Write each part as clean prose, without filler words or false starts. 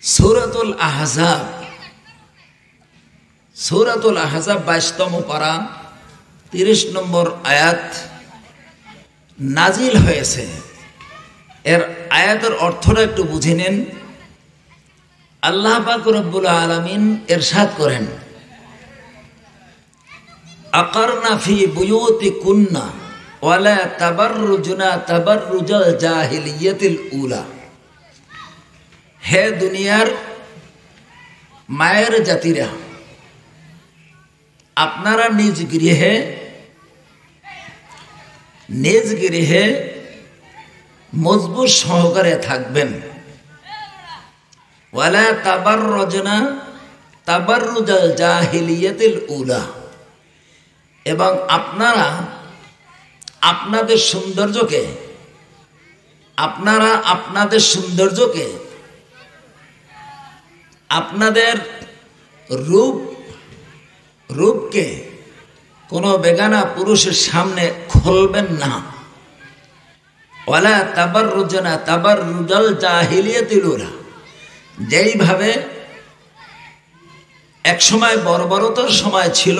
সূরাতুল আহজাব, সূরাতুল আহজাব 22তম পারা 30 নম্বর আয়াত নাজিল হয়েছে। এর আয়াতের অর্থটা একটু বুঝে নেন। আল্লাহ পাক রব্বুল আলামিন ইরশাদ করেন, আকারনা ফি বুয়ুতিকুন্না ওয়ালা তাবাররুজনা তাবাররুজাল জাহিলিয়াতিল উলা। হে দুনিয়ার মায়ের জাতিরা, আপনারা নিজ গৃহে মজবুত সহকারে থাকবেন। ওয়ালা তাবাররুজনা তাবাররুজাল জাহিলিয়াতিল উলা, এবং আপনারা আপনাদের সৌন্দর্যকে আপনাদের রূপকে কোনো বেগানা পুরুষের সামনে খুলবেন না। ওয়ালা তাবাররুজনা তাবাররুজাল জাহিলিয়াতিল উলা, যেইভাবে এক সময় বর্বরতার সময় ছিল,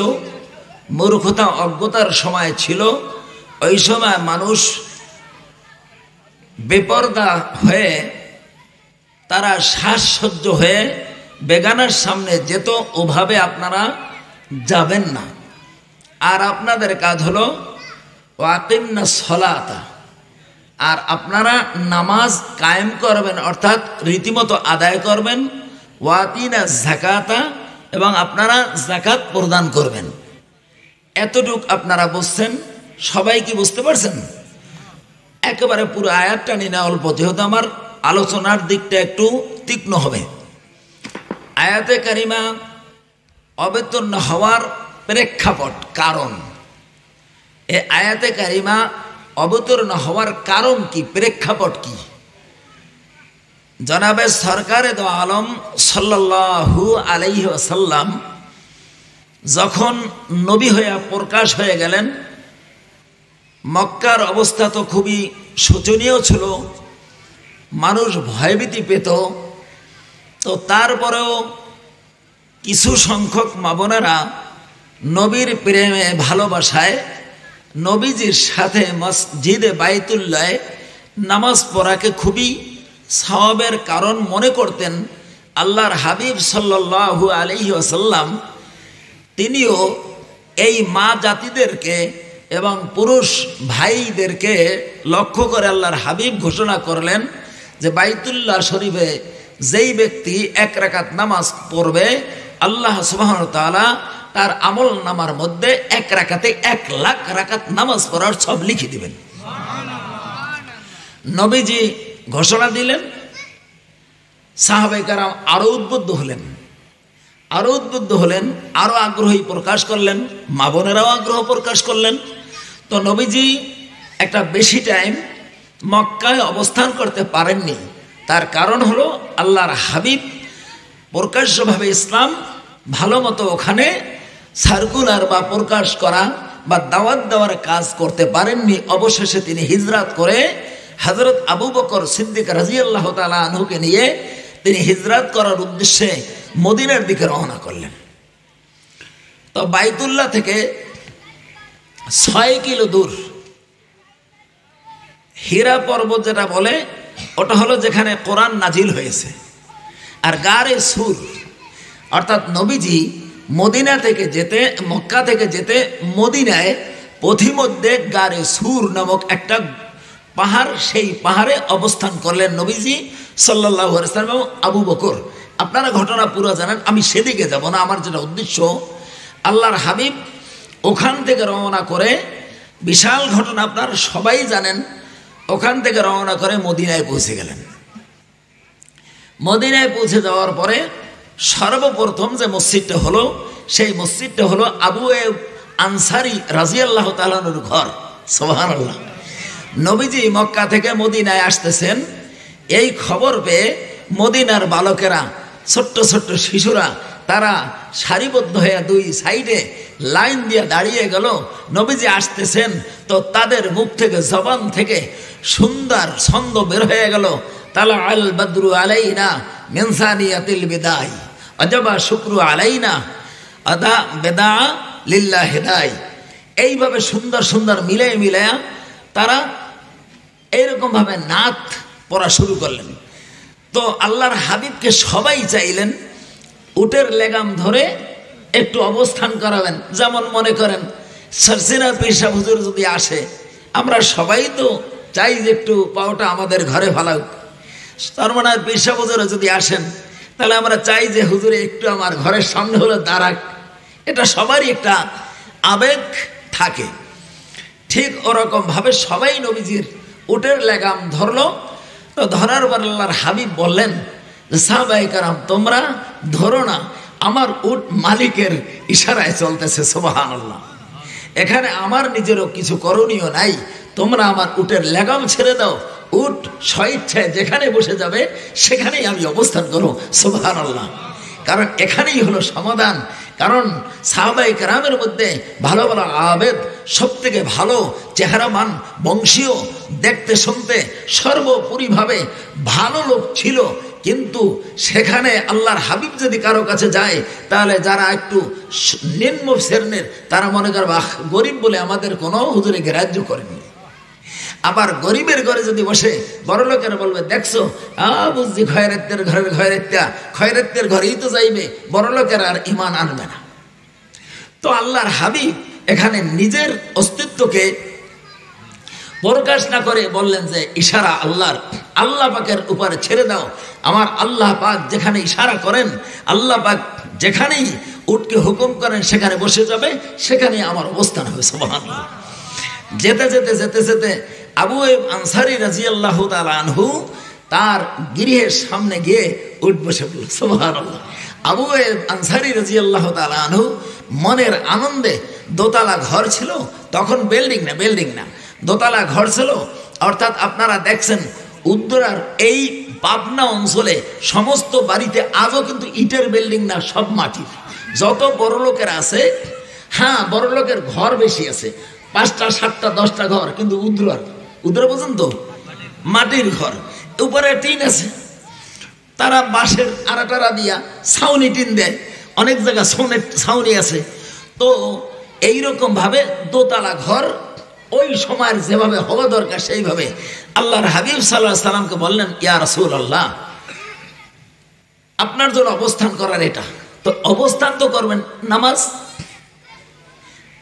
মূর্খতা অজ্ঞতার সময় ছিল, ওই সময় মানুষ বেপরদা হয়ে তারা শ্বাসসহ্য হয়ে বেগানার সামনে যেত, ওভাবে আপনারা যাবেন না। আর আপনাদের কাজ হলো ওয়াকিমনা সলাতা, আর আপনারা নামাজ কায়েম করবেন, অর্থাৎ রীতিমতো আদায় করবেন। ওয়াতিনা যাকাতা, এবং আপনারা যাকাত প্রদান করবেন। এতটুক আপনারা বুঝছেন? সবাই কি বুঝতে পারছেন? একেবারে পুরো আয়াতটা নিয়ে না, অল্প, যেহেতু আমার আলোচনার দিকটা একটু তীক্ষ্ণ হবে। আয়াতে কারিমা অবতীর্ণ হওয়ার প্রেক্ষাপট, কারণ, এই আয়াতে কারিমা অবতীর্ণ হওয়ার কারণ কি, প্রেক্ষাপট কি? জনাবে সরকারে দো আলম সাল্লাল্লাহু আলাইহি ওয়াসাল্লাম যখন নবী হয়ে প্রকাশ হয়ে গেলেন, মক্কার অবস্থা তো খুবই শোচনীয় ছিল, মানুষ ভয়ভীতি পেত। তো তারপরেও কিছু সংখ্যক মা বোনেরা নবীর প্রেমে ভালোবাসায় নবীজির সাথে মসজিদে বাইতুল্লাহ নামাজ পড়াকে খুবই সওয়াবের কারণ মনে করতেন। আল্লাহর হাবিব সাল্লাল্লাহু আলাইহি ওয়াসাল্লাম তিনিও এই মা জাতিদেরকে এবং পুরুষ ভাইদেরকে লক্ষ্য করে আল্লাহর হাবিব ঘোষণা করলেন যে বাইতুল্লাহ শরীফে যেই ব্যক্তি 1 রাকাত নামাজ পড়বে, আল্লাহ সুবহানাহু ওয়া তাআলা তার আমল নামার মধ্যে 1 রাকাতে 1 লাখ রাকাত নামাজ পড়ার সব লিখে দিবেন। নবীজি ঘোষণা দিলেন, সাহাবায়ে কেরাম আরো উদ্বুদ্ধ হলেন, আরো আগ্রহী প্রকাশ করলেন, মা বোনেরাও আগ্রহ প্রকাশ করলেন। তো নবীজি একটা বেশি টাইম মক্কায় অবস্থান করতে পারেননি। তার কারণ হলো আল্লাহর হাবিব প্রকাশ্যভাবে ইসলাম ভালো মতো ওখানে সার্কুলার বা প্রকাশ করা বা দাওয়াত দেওয়ার কাজ করতে পারেননি। অবশেষে তিনি হিজরত করে হযরত আবু বকর সিদ্দিক রাদিয়াল্লাহু তাআলা আনহুকে নিয়ে তিনি হিজরত করার উদ্দেশ্যে মদিনার দিকে রওনা করলেন। তো বাইতুল্লাহ থেকে 6 কিলো দূর হীরা পর্বত যেটা বলে, ওটা হলো যেখানে কোরআন নাজিল হয়েছে। আর গারে সুর, অর্থাৎ নবীজি মদিনা থেকে যেতে, মক্কা থেকে যেতে মদিনায় পথিমধ্যে গারে সুর নামক একটা পাহাড়, সেই পাহাড়ে অবস্থান করলেন নবীজি সাল্লাল্লাহু আলাইহি ওয়াসাল্লাম এবং আবু বকর। আপনারা ঘটনা পুরো জানেন, আমি সেদিকে যাব না। আমার যেটা উদ্দেশ্য, আল্লাহর হাবিব ওখান থেকে রওনা করে, বিশাল ঘটনা আপনারা সবাই জানেন, ওখান থেকে রওনা করে মদিনায় পৌঁছে গেলেন। মদিনায় পৌঁছে যাওয়ার পরে সর্বপ্রথম যে মসজিদটা হলো, সেই মসজিদটা হলো আবু আইয়ুব আনসারী রাদিয়াল্লাহু তাআলা আনহুর ঘর। সুবহানাল্লাহ। নবীজি মক্কা থেকে মদিনায় আসতেছেন, এই খবর পেয়ে মদিনার বালকেরা, ছোট্ট ছোট্ট শিশুরা, তারা সারিবদ্ধ হয়ে 2 সাইডে লাইন দিয়ে দাঁড়িয়ে গেল। নবীজি আসতেছেন, তো তাদের মুখ থেকে, জবান থেকে সুন্দর ছন্দ বের হয়ে গেল। তালা আল বদরু আলাইনা মিন সানিয়াতিল বিদাই আজাবা শুকরু আলাইনা আদা বেদা লিল্লাহ হিদাই। এইভাবে সুন্দর সুন্দর মিলায়া তারা এইরকম ভাবে নাত পড়া শুরু করলেন। তো আল্লাহর হাবিবকে সবাই চাইলেন উটের লেগাম ধরে একটু অবস্থান করাবেন। যেমন মনে করেন সরসিনা পীর সাহেব হুজুর যদি আসে, আমরা সবাই তো চাই যে একটু পাওটা আমাদের ঘরে ভালাউক। সরমনার পীর সাহেব হুজুর যদি আসেন, তাহলে আমরা চাই যে হুজুরে একটু আমার ঘরের সামনে হলে দাঁড়াক। এটা সবারই একটা আবেগ থাকে। ঠিক ওরকম ভাবে সবাই নবীজির উটের লেগাম ধরলো। তো ধরার পর আল্লাহর হাবিব বললেন যে সাহাবায়ে কেরাম তোমরা ধরো না, আমার উট মালিকের ইশারায় চলতেছে। সুবহানাল্লাহ। এখানে আমার নিজেরও কিছু করণীয় নাই, তোমরা আমার উটের লেগাম ছেড়ে দাও, উট স্বইচ্ছায় যেখানে বসে যাবে সেখানেই আমি অবস্থান করো। সুবহানাল্লাহ। কারণ এখানেই হলো সমাধান। কারণ সাহাবায়ে কেরামের মধ্যে ভালো ভালো আবেদ, সব থেকে ভালো চেহারামান, বংশীয়, দেখতে শুনতে সর্বোপরিভাবে ভালো লোক ছিল। কিন্তু সেখানে আল্লাহর হাবিব যদি কারো কাছে যায়, তাহলে যারা একটু নিম্ন শ্রেণীর তারা মনে করবে গরিব বলে আমাদের কোনো হুজুরে গ্রাহ্য করেননি। আবার গরিবের ঘরে যদি বসে বড় লোকেরা বলবে দেখছো বুঝছি খয়রাতের ঘরের খয়রাতের ঘরেই তো যাইবে, বড় লোকেরা আর ঈমান আনবে না। তো আল্লাহর হাবিব এখানে নিজের অস্তিত্বকে প্রকাশ না করে বললেন যে ইশারা আল্লাহ পাকের উপরে ছেড়ে দাও। আমার আল্লাহ পাক যেখানে ইশারা করেন, আল্লাহ পাক যেখানেই উটকে হুকুম করেন সেখানে বসে যাবে, সেখানে আমার অবস্থান হবে। সুবহানাল্লাহ। যেতে যেতে যেতে যেতে আবু আইয়ুব আনসারী রাদিয়াল্লাহু তাআলা আনহু তার গৃহের সামনে গিয়ে উট বসে পড়ল। সুবহানাল্লাহ। আবু আইয়ুব আনসারী রাদিয়াল্লাহু তাআলা আনহু মনের আনন্দে, দোতলা ঘর ছিল তখন, বিল্ডিং না দোতলা ঘর ছিল। অর্থাৎ আপনারা দেখছেন উত্তরার এই পাবনা অঞ্চলে সমস্ত বাড়িতে আজও কিন্তু ইটের বিল্ডিং না, সব মাটির। যত বড় লোকের আছে, হ্যাঁ বড় লোকের ঘর বেশি আছে, 5টা 7টা 10টা ঘর, কিন্তু উদ্র পর্যন্ত মাটির ঘর, উপরে টিন আছে। তারা বাঁশের আড়াটারা দিয়া ছাউনি টিন দেয়, অনেক জায়গা ছাউনি আছে। তো এইরকম ভাবে দোতলা ঘর ওই সময়ের যেভাবে হওয়া দরকার সেইভাবে আল্লাহর হাবিব সাল্লাল্লাহু আলাইহি সাল্লামকে বললেন, ইয়া রাসূলুল্লাহ আপনার জন্য অবস্থান করার এটা। তো অবস্থান তো করবেন নামাজ।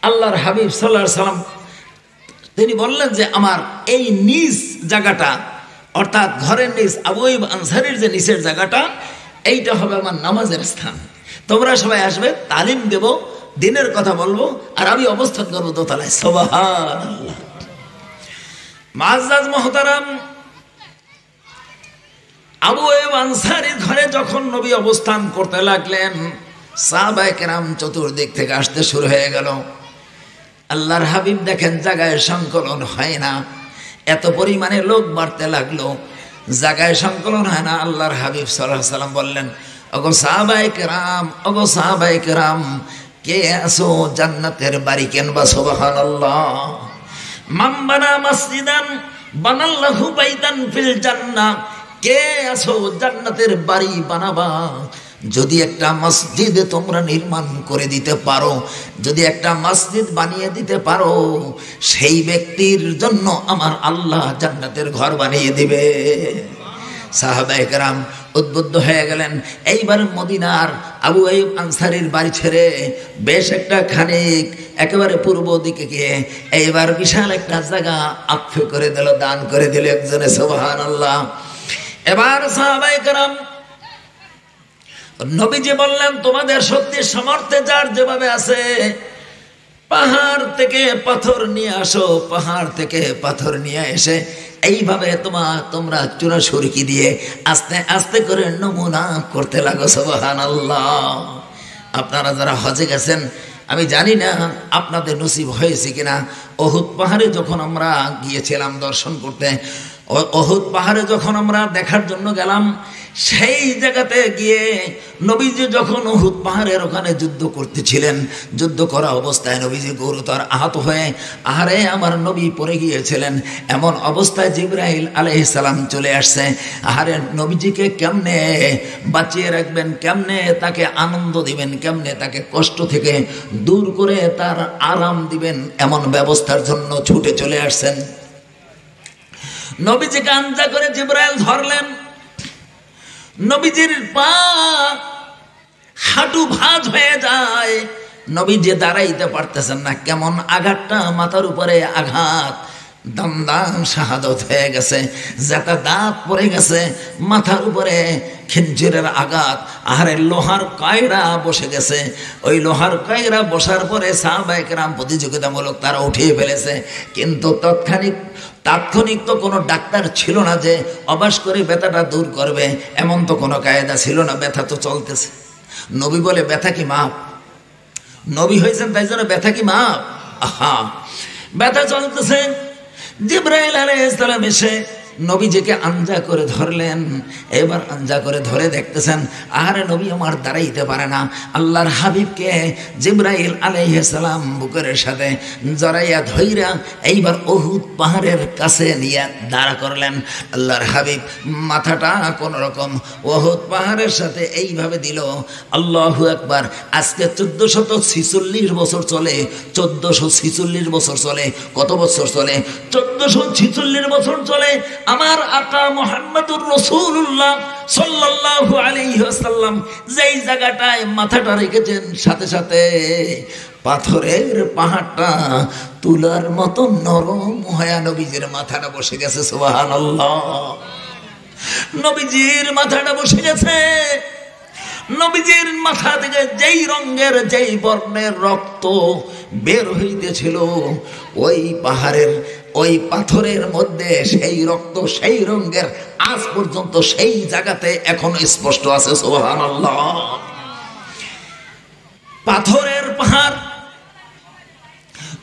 আল্লাহর হাবিব সাল্লাল্লাহু আলাইহি সাল্লাম তিনি বললেন যে আমার এই নিজ জায়গাটা, অর্থাৎ ঘরের নিজ, আবু আইয়ুব আনসারীর যে নিচের জায়গাটা, এইটা হবে আমার নামাজের স্থান। তোমরা সবাই আসবে, তালিম দেব, দিনের কথা বলবো, আর আমি অবস্থান করবো দোতলায়। সুবহানাল্লাহ। মুআজ্জাজ মুহতারাম, আবু আইয়ুব আনসারীর ঘরে যখন নবী অবস্থান করতে লাগলেন, সাহাবায়ে কেরাম চতুর্দিক থেকে আসতে শুরু হয়ে গেল। আল্লাহর হাবিব দেখেন জায়গায় সংকলন হয় না, এত পরিমাণে লোক বাড়তে লাগলো, জায়গায় সংকলন হয় না। আল্লাহর হাবিব সাল্লাল্লাহু আলাইহি সাল্লাম বললেন, ওগো সাহাবায়ে কেরাম, কে আসো জান্নাতের বাড়ি কেনবা? সুবহানাল্লাহ। মান বানা মসজিদান বানাল্লাহু বাইতান ফিল জান্নাহ, কে আসো জান্নাতের বাড়ি বানাবা? যদি একটা মসজিদ তোমরা নির্মাণ করে দিতে পারো, যদি একটা মসজিদ বানিয়ে দিতে পারো, সেই ব্যক্তির জন্য আমার আল্লাহ জান্নাতের ঘর বানিয়ে দিবে। সাহাবায়ে কেরাম উদ্বুদ্ধ হয়ে গেলেন। এইবার মদিনার আবু আইয়ুব আনসারীর বাড়ি ছেড়ে বেশ একটা খানিক একেবারে পূর্ব দিকে গিয়ে এইবার বিশাল একটা জায়গা আকফে করে দিল, দান করে দিল একজনে। সুবহানাল্লাহ। এবার সাহাবায়ে কেরাম নবীজি বললেন, তোমাদের শক্তি সামর্থ্যে যার যেভাবে আছে, পাহাড় থেকে পাথর নিয়ে আসো, পাহাড় থেকে পাথর নিয়ে এসে এইভাবে তোমরা চূড়া সুরকি দিয়ে আস্তে আস্তে করে নমুনা করতে লাগো। সুবহানাল্লাহ। আপনারা যারা হজে গেছেন, আমি জানি না আপনাদের নসিব হয়েছে কিনা, উহুদ পাহাড়ে যখন আমরা গিয়েছিলাম দর্শন করতে, অহুদ পাহাড়ে যখন আমরা দেখার জন্য গেলাম, সেই জায়গাতে গিয়ে নবীজি যখন উহুদ পাহাড়ের ওখানে যুদ্ধ করতেছিলেন, যুদ্ধ করা অবস্থায় নবীজি গুরুতর আহত হয়ে আহারে আমার নবী পড়ে গিয়েছিলেন। এমন অবস্থায় জিবরাইল আলাইহিস সালাম চলে আসছে। আহারে নবীজিকে কেমনে বাঁচিয়ে রাখবেন, কেমনে তাকে আনন্দ দিবেন, কেমনে তাকে কষ্ট থেকে দূর করে তার আরাম দিবেন, এমন ব্যবস্থার জন্য ছুটে চলে আসছেন। নবীজিকে আঞ্জা করে জিবরাইল ধরলেন। নবীজির পা হাঁটু ভাঁজ হয়ে যায়, নবীজি দাঁড়াইতে পারতেছেন না। কেমন আঘাতটা, মাথার উপরে আঘাত, দাম দাম শাহাদত হয়ে গেছে, যেটা দাঁত পড়ে গেছে, মাথার উপরে খিঞ্জিরের আঘাত। আহারে লোহার কায়রা বসে গেছে। ওই লোহার কায়রা বসার পরে সাহাবায়ে কেরাম প্রতিযোগিতামূলক তারা উঠিয়ে ফেলেছে, কিন্তু তাৎক্ষণিক তো কোনো ডাক্তার ছিল না যে অবাস করে ব্যথাটা দূর করবে, এমন তো কোনো কায়দা ছিল না। ব্যথা তো চলতেছে। নবী বলে ব্যথা কি মাপ? নবী হয়েছেন তাই জন্য ব্যথা কি মাপ? আহা, ব্যথা চলতেছে। জিবরাইল আলাইহিস সালাম এসে নবীজিকে আঞ্জা করে ধরলেন। এবার আঞ্জা করে ধরে দেখতেছেন আহারে নবী আমার দাঁড়াইতে পারে না। আল্লাহর হাবিবকে জিবরাইল আলাইহিস সালাম বুকের সাথে জড়াইয়া ধইরা এইবার উহুদ পাহাড়ের কাছে নিয়ে দাঁড়া করলেন। আল্লাহর হাবিব মাথাটা কোন রকম উহুদ পাহাড়ের সাথে এইভাবে দিল। আল্লাহু আকবার। আজকে 1446 বছর চলে, 1446 বছর চলে। কত বছর চলে? 1446 বছর চলে। আমার আকা মুহাম্মদুর রাসূলুল্লাহ সাল্লাল্লাহু আলাইহি ওয়াসাল্লাম যেই জায়গাটায় মাথাটা রেখেছেন, সাথে সাথে পাথরের পাহাড়টা তুলার মতো নরম হয়ে নবীজির মাথাটা বসে গেছে। সুবহানাল্লাহ। নবীজির মাথাটা বসে গেছে। নবীজির মাথা থেকে যেই রঙের, যেই বর্ণের রক্ত বের হইতেছিল, ওই পাহাড়ের ওই পাথরের মধ্যে সেই রক্ত, সেই রঙের আজ পর্যন্ত সেই জায়গাতে এখনো স্পষ্ট আছে। সুবহানাল্লাহ। পাথরের পাহাড়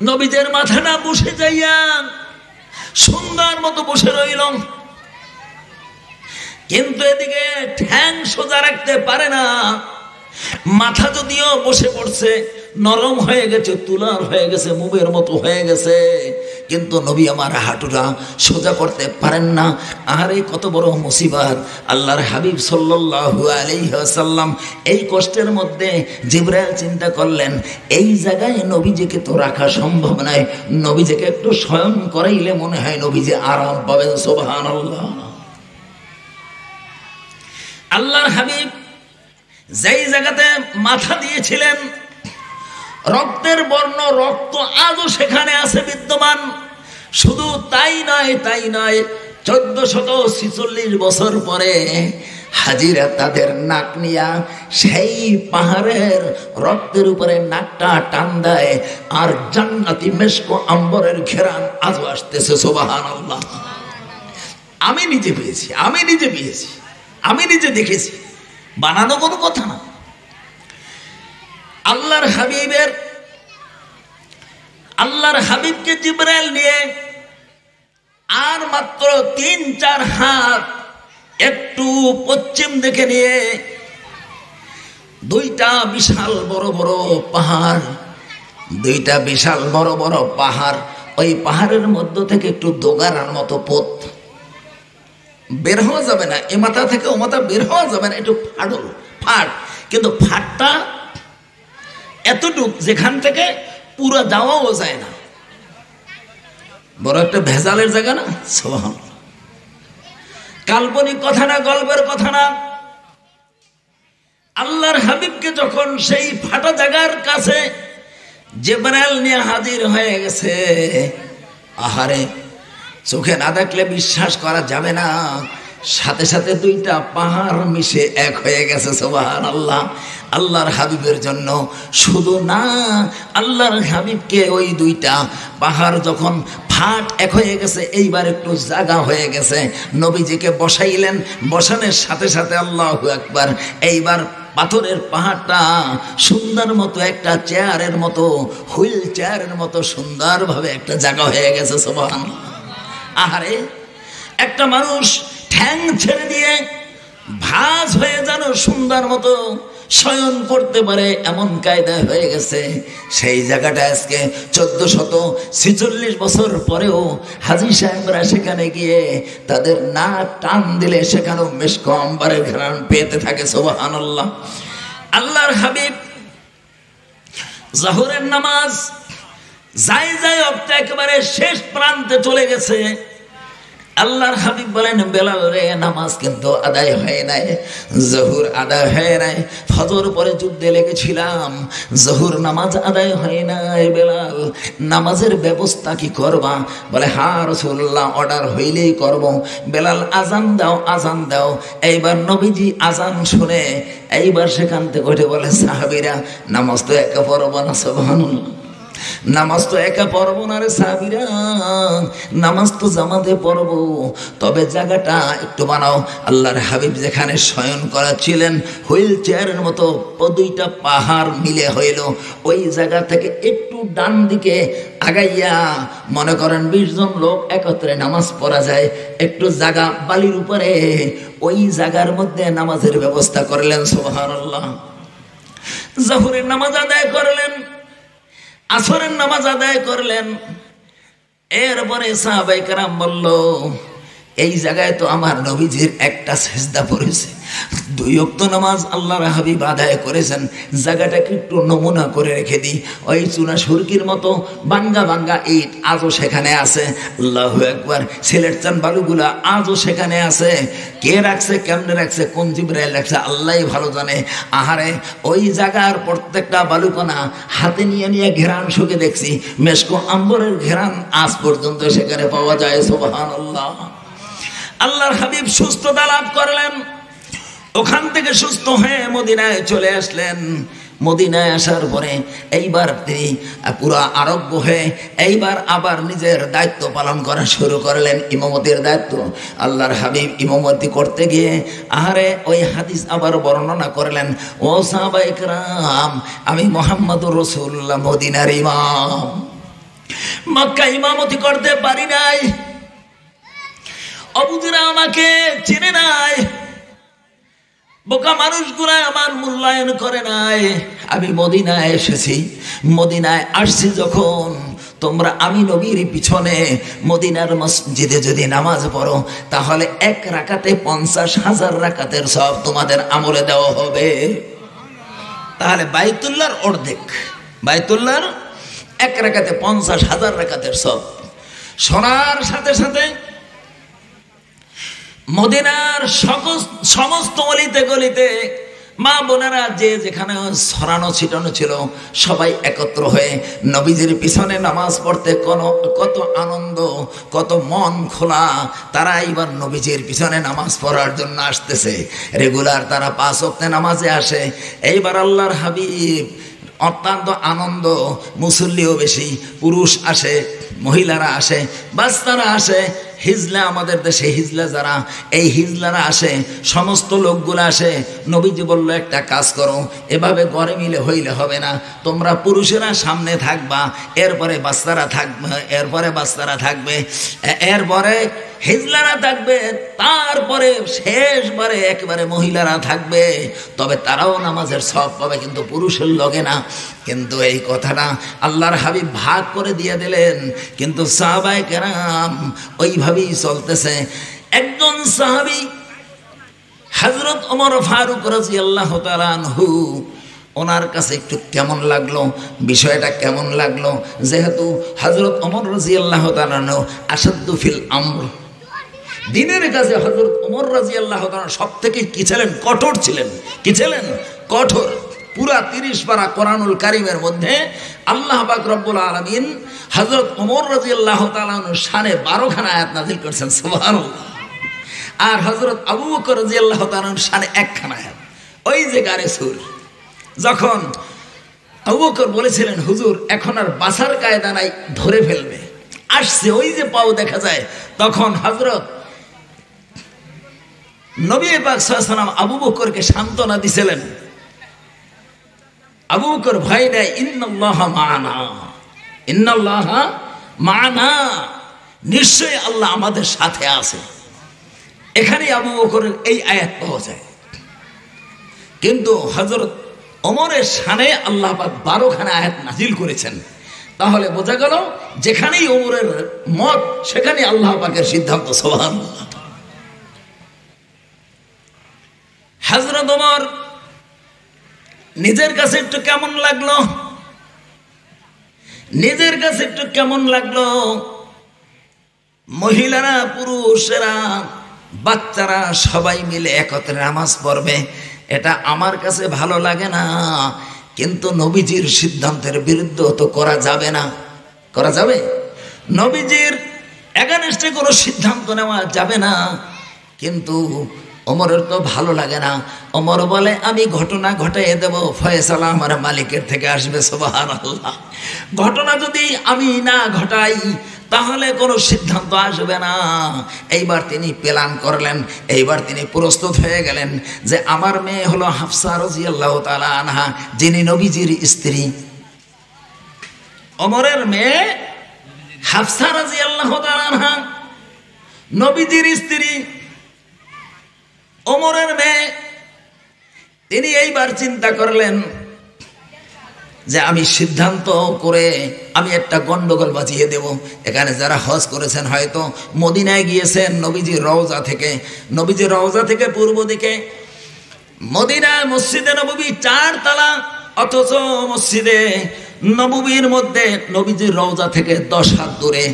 নবীদের মাথাটা বসে যাইয়া সুন্দর মতো বসে রইল, কিন্তু এদিকে ঠ্যাং সোজা রাখতে পারে না। মাথা যদিও বসে পড়ছে, নরম হয়ে গেছে, তুলার হয়ে গেছে, মুবের মতো হয়ে গেছে, কিন্তু নবী আমার হাঁটুটা সোজা করতে পারেন না। আরে কত বড় মুসিবত! আল্লাহর হাবিব সাল্লাল্লাহু আলাইহি ওয়াসাল্লাম এই কষ্টের মধ্যে জিবরাইল চিন্তা করলেন এই জায়গায় নবীজিকে তো রাখা সম্ভব নয়, নবীজিকে একটু শয়ন করাইলে মনে হয় নবীজি আরাম পাবেন। সুবহানাল্লাহ। আল্লাহর হাবিব যেই জায়গাতে মাথা দিয়েছিলেন, রক্তের বর্ণ, রক্ত আজও সেখানে আছে বিদ্যমান। শুধু তাই নয়, 1446 বছর পরে হাজিরা তাদের নাক নিয়া সেই পাহাড়ের রক্তের উপরে নাকটা টান দেয়, আর জান্নাতি মেশক আম্বরের ঘেরান আজও আসতেছে। সুবহানাল্লাহ। আমি নিজে পেয়েছি, আমি নিজে দেখেছি, বানানো কোনো কথা না। আল্লাহর হাবিবকে জিবরাইল নিয়ে আর মাত্র 3-4 হাত একটু পশ্চিম দিকে নিয়ে দুইটা বিশাল বড় বড় পাহাড়, ওই পাহাড়ের মধ্য থেকে একটু দোগারার মতো পথ, বের হওয়া যাবে না, এ মাথা থেকে ও মাথা বের হওয়া যাবে না, একটু ফাট, কিন্তু ফাটটা এতটুক যেখান থেকে পুরো যাওয়াও যায় না। বড় একটা ভেজালের জায়গা না? কাল্পনিক কথা না, গল্পের কথা না। আল্লাহর হাবিবকে যখন সেই ফাটা জায়গার কাছে জিবরাইল নিয়ে হাজির হয়ে গেছে, আহারে চোখে না দেখলে বিশ্বাস করা যাবে না, সাথে সাথে দুইটা পাহাড় মিশে এক হয়ে গেছে। সুবহানাল্লাহ। আল্লাহর হাবিবের জন্য শুধু না, আল্লাহর হাবিবকে ওই দুইটা পাহাড় যখন ফাট এক হয়ে গেছে, এইবার একটু জায়গা হয়ে গেছে, নবীজিকে বসাইলেন। বসানোর সাথে সাথে আল্লাহু আকবার, এইবার পাথরের পাহাড়টা সুন্দর মতো একটা চেয়ারের মতো, হুইল চেয়ারের মতো সুন্দরভাবে একটা জায়গা হয়ে গেছে। সুবহানাল্লাহ। আহারে একটা মানুষ ঠ্যাং ছেড়ে দিয়ে ভাঁজ হয়ে যেন সুন্দর মতো শয়ন করতে পারে এমন কায়দা হয়ে গেছে। সেই জায়গাটা আজকে 1446 বছর পরেও হাজী সাহেবরা সেখানে গিয়ে তাদের নাক টান দিলে সেখানেও মিশক আম্বারের ঘ্রাণ পেতে থাকে। সুবহানাল্লাহ। আল্লাহর হাবিব জোহরের নামাজ যাই যাই অক্ত একেবারে শেষ প্রান্তে চলে গেছে। আল্লাহর হাবিব বলেন, বেলাল রে, নামাজ কিন্তু আদায় হয় নাই, জোহর আদায় হয় নাই। ফজর পরে যুদ্ধে লেগেছিলাম, জোহর নামাজ আদায় হয় নাই। বেলাল, নামাজের ব্যবস্থা কি করবা? বলে, হ্যাঁ রাসূলুল্লাহ, অর্ডার হইলেই করব। বেলাল, আজান দাও, আজান দাও। এইবার নবীজি আজান শুনে এইবার সেখান থেকে উঠে বলে, সাহাবীরা, নামাজ তো একা পড়ব না। সুবহানাল্লাহ। নামাজ তো একা পড়বো না রে সাহাবীরা, নামাজ তো জামাতে পড়বো, তবে জায়গাটা একটু বানাও। আল্লাহর হাবিব যেখানে শয়ন করা ছিলেন, হুইল চেয়ারের মতো দুইটা পাহাড় মিলে হইল, ওই জায়গা থেকে একটু ডান দিকে আগাইয়া মনে করেন 20 জন লোক একত্রে নামাজ পড়া যায়, একটু জায়গা বালির উপরে, ওই জায়গার মধ্যে নামাজের ব্যবস্থা করলেন। সুবহানাল্লাহ। জোহরের নামাজ আদায় করলেন, আসরের নামাজ আদায় করলেন। এরপরে সাহাবায়ে কেরাম বলল, এই জায়গায় তো আমার নবীজির একটা সিজদা পড়েছে, 2 ওয়াক্ত নামাজ আল্লাহর হাবিব আদায় করেছেন, জায়গাটাকে একটু নমুনা করে রেখে দিই। ওই চুনা সুরকির মতো বাঙ্গা বাঙ্গা ইট আজও সেখানে আছে। আল্লাহু আকবার। সিলেট চান বালুগুলা আজও সেখানে আছে। কে রাখছে, কেমনে রাখছে, কোন জিবরাইল রাখছে, আল্লাহই ভালো জানে। আহারে, ওই জায়গার প্রত্যেকটা বালুকণা হাতে নিয়ে নিয়ে ঘেরান শুকে দেখছি, মেশক আম্বরের ঘেরান আজ পর্যন্ত সেখানে পাওয়া যায়। সুবহানাল্লাহ। আল্লাহর হাবিব সুস্থতা লাভ করলেন, ওখান থেকে সুস্থ হয়ে মদিনায় চলে আসলেন। মদিনায় আসার পরে এইবার তিনি পুরা আরোগ্য হয়ে এইবার আবার নিজের দায়িত্ব পালন করা শুরু করলেন, ইমামতির দায়িত্ব। আল্লাহর হাবিব ইমামতি করতে গিয়ে আহারে ওই হাদিস আবার বর্ণনা করলেন, ও সাহাবায়ে কেরাম, আমি মুহাম্মদুর রাসূলুল্লাহ মদিনার ইমাম, মক্কা ইমামতি করতে পারি নাই, অবুজরা আমাকে চিনে নাই, বোকা মানুষগুলা আমার মূল্যায়ন করে নাই। আমি মদিনায় এসেছি, মদিনায় আসছি যখন তোমরা আমি নবীর পিছনে মদিনার মসজিদে যদি নামাজ পড়ো, তাহলে 1 রাকাতে 50,000 রাকাতের সব তোমাদের আমলে দেওয়া হবে। তাহলে বাইতুল্লাহর অর্ধেক, বাইতুল্লাহর 1 রাকাতে 50,000 রাকাতের সব। শোনার সাথে সাথে মদিনার সমস্ত অলিতে গলিতে মা বোনেরা যে যেখানে ছড়ানো ছিটানো ছিল, সবাই একত্র হয়ে নবীজির পিছনে নামাজ পড়তে কত আনন্দ, কত মন খোলা। তারা এইবার নবীজির পিছনে নামাজ পড়ার জন্য আসতেছে। রেগুলার তারা 5 ওয়াক্তে নামাজে আসে। এইবার আল্লাহর হাবিব অত্যন্ত আনন্দ, মুসল্লিও বেশি, পুরুষ আসে, মহিলারা আসে, বাচ্চারা আসে, হিজলা, আমাদের দেশে হিজলা যারা, এই হিজলারা আসে, সমস্ত লোকগুলো আসে। নবীজি বলল, একটা কাজ করো, এভাবে ঘরে মিলে হইলে হবে না, তোমরা পুরুষেরা সামনে থাকবা, এরপরে বাচ্চারা থাকবে, এরপরে বাচ্চারা থাকবে, এরপরে হিজলারা থাকবে, তারপরে শেষবারে একেবারে মহিলারা থাকবে। তবে তারাও নামাজের সব পাবে, কিন্তু পুরুষের লগে না। কিন্তু এই কথাটা আল্লাহর হাবিব ভাগ করে দিয়ে দিলেন, কিন্তু সাহাবায়ে কেরাম ওইভাবেই চলতেছে। একজন সাহাবী হযরত ওমর ফারুক রাদিয়াল্লাহু তাআলা আনহু, ওনার কাছে একটু কেমন লাগলো, বিষয়টা কেমন লাগলো, যেহেতু হযরত ওমর রাদিয়াল্লাহু তাআলা আশাদ্দু ফিল আমর, দিনের কাছে হযরত ওমর রাদিয়াল্লাহু তাআলা সবথেকে কি ছিলেন, কঠোর ছিলেন। কি ছিলেন? কঠোর। পুরা 30 পারা কোরআনুল কারীমের মধ্যে আল্লাহ পাক রব্বুল আলামিন হযরত ওমর রাদিয়াল্লাহু তাআলা শানে 12 খানা আয়াত নাযিল করেছেন। সুবহানাল্লাহ। আর হযরত আবু বকর রাদিয়াল্লাহু তাআলা শানে 1 খানা আয়াত। ওই যে গারে সুর, যখন আবু বকর বলেছিলেন, হুজুর এখন আর বাছার কায়দা নাই, ধরে ফেলবে, আসছে, ওই যে পাও দেখা যায়, তখন হযরত নবী পাক সাল্লাল্লাহু আলাইহি ওয়াসাল্লাম আবু বকরকে সান্ত্বনা দিছিলেন। আবু বকর ভয় দেয়, ইন্নাল্লাহা মা'ানা, ইন্নাল্লাহা মা'ানা, নিশ্চয়ই আল্লাহ আমাদের সাথে আছে। এখানে আবু বকরের এই আয়াত পাওয়া যায়। কিন্তু হযরত ওমরের শানে আল্লাহ পাক 12খানা আয়াত নাজিল করেছেন। তাহলে বোঝা গেল যেখানেই ওমরের মত সেখানে আল্লাহ পাকের সিদ্ধান্ত। সুবহানাল্লাহ। হযরত ওমর নিজের কাছে একটু কেমন লাগলো, নিজের কাছে একটু কেমন লাগলো, মহিলারা পুরুষেরা বাচ্চারা সবাই মিলে একত্রে নামাজ পড়বে, এটা আমার কাছে ভালো লাগে না। কিন্তু নবীজির সিদ্ধান্তের বিরুদ্ধে তো করা যাবে না। করা যাবে? নবীজির এগেনস্টে কোনো সিদ্ধান্ত নেওয়া যাবে না। কিন্তু ওমরের তো ভালো লাগে না। ওমর বলে আমি ঘটনা ঘটাইয়ে দেব, ফয়সালা আমার মালিকের থেকে আসবে। সুবহানাল্লাহ। ঘটনা যদি আমি না ঘটাই তাহলে কোনো সিদ্ধান্ত আসবে না। এইবার তিনি প্ল্যান করলেন, এইবার তিনি প্রস্তুত হয়ে গেলেন যে আমার মেয়ে হলো হাফসা রাদিয়াল্লাহু তাআলা আনহা, যিনি নবীজির স্ত্রী। ওমরের মেয়ে হাফসা রাদিয়াল্লাহু তাআলা আনহা নবীজির স্ত্রী। ওমরের মেয়ে তিনি এইবার চিন্তা করলেন যে আমি সিদ্ধান্ত করে আমি একটা গন্ডগোল বাজিয়ে দেব। এখানে যারা হজ করেছেন হয়তো মদিনায় গিয়েছেন নবীজির রওজা থেকে, নবীজির রওজা থেকে পূর্ব দিকে মদিনা মসজিদে নববী 4 তলা, অথচ মসজিদে নববীর মধ্যে নবীজির রওজা থেকে 10 হাত দূরে,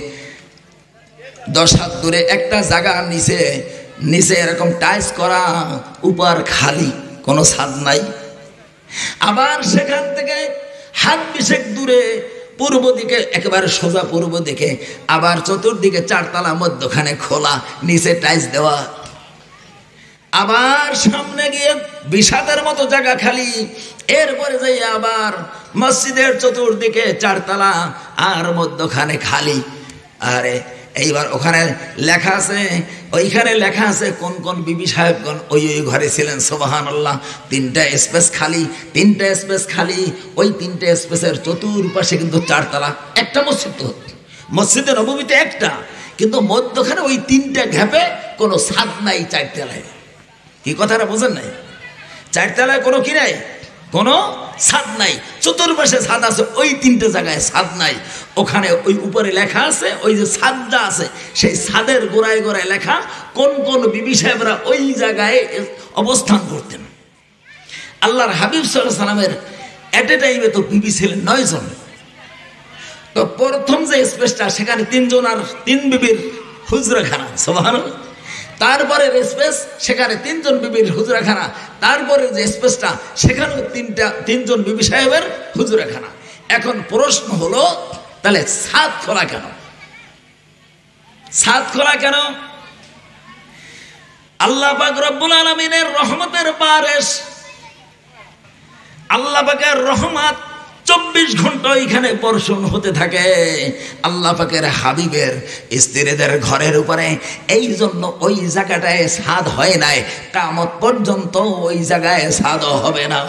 10 হাত দূরে একটা জায়গা নিচে নিচে এরকম টাইলস করা, উপর খালি, কোনো ছাদ নাই। আবার সেখান থেকে হাত বিশেক দূরে পূর্ব দিকে, একেবারে সোজা পূর্ব দিকে, আবার চতুর্দিকে 4 তলা, মধ্যখানে খোলা, নিচে টাইলস দেওয়া। আবার সামনে গিয়ে বিষাদের মতো জায়গা খালি, এরপরে যাই আবার মসজিদের চতুর্দিকে 4 তলা আর মধ্যখানে খালি। আরে এইবার ওখানে লেখা আছে, ওইখানে লেখা আছে কোন কোন বিবি সাহেবগণ ওই ওই ঘরে ছিলেন। সুবহানাল্লাহ। 3টা স্পেস খালি, 3টা স্পেস খালি। ওই 3টে স্পেসের চতুর্পাশে কিন্তু 4 তলা। একটা মসজিদ তো, মসজিদে নববীতে একটা, কিন্তু মধ্যখানে ওই 3টে ঘেপে কোনো ছাদ নাই 4 তলায়। কি কথাটা বোঝেন নাই? 4 তলায় কোনো কি নাই, কোনো ছাদ নাই। চতুর্পাশে ছাদ আছে, ওই 3টে জায়গায় ছাদ নাই। ওখানে ওই উপরে লেখা আছে, ওই যে ছাদটা আছে সেই ছাদের গোড়ায় গোড়ায় লেখা কোন কোন বিবি সাহেবরা ওই জায়গায় অবস্থান করতেন। আল্লাহর হাবিব সাল্লাল্লাহু আলাইহি সাল্লামের এট এ টাইমে তো বিবি ছিলেন 9 জন। তো প্রথম যে স্পেসটা সেখানে 3 জন আর 3 বিবির হুজরাখানা। সুবহানাল্লাহ। তারপরে স্পেস সেখানে 3 জন বিবির হুজরাখানা, তারপরে যে স্পেসটা সেখানেও 3 জন বিবি সাহেবের হুজরাখানা। এখন প্রশ্ন হলো তাহলে ছাদ খোলা কেন? ছাদ খোলা কেন? আল্লাহ পাক রব্বুল আলামিনের রহমতের বারিশ, আল্লাহ পাকের রহমত 24 ঘন্টা এখানে বর্ষণ হতে থাকে আল্লাহ পাকের হাবিবের স্ত্রীদের ঘরের উপরে। এই জন্য ওই জায়গাটায় ছাদ হয় নাই, কিয়ামত পর্যন্ত ওই জায়গায় ছাদ হবে না।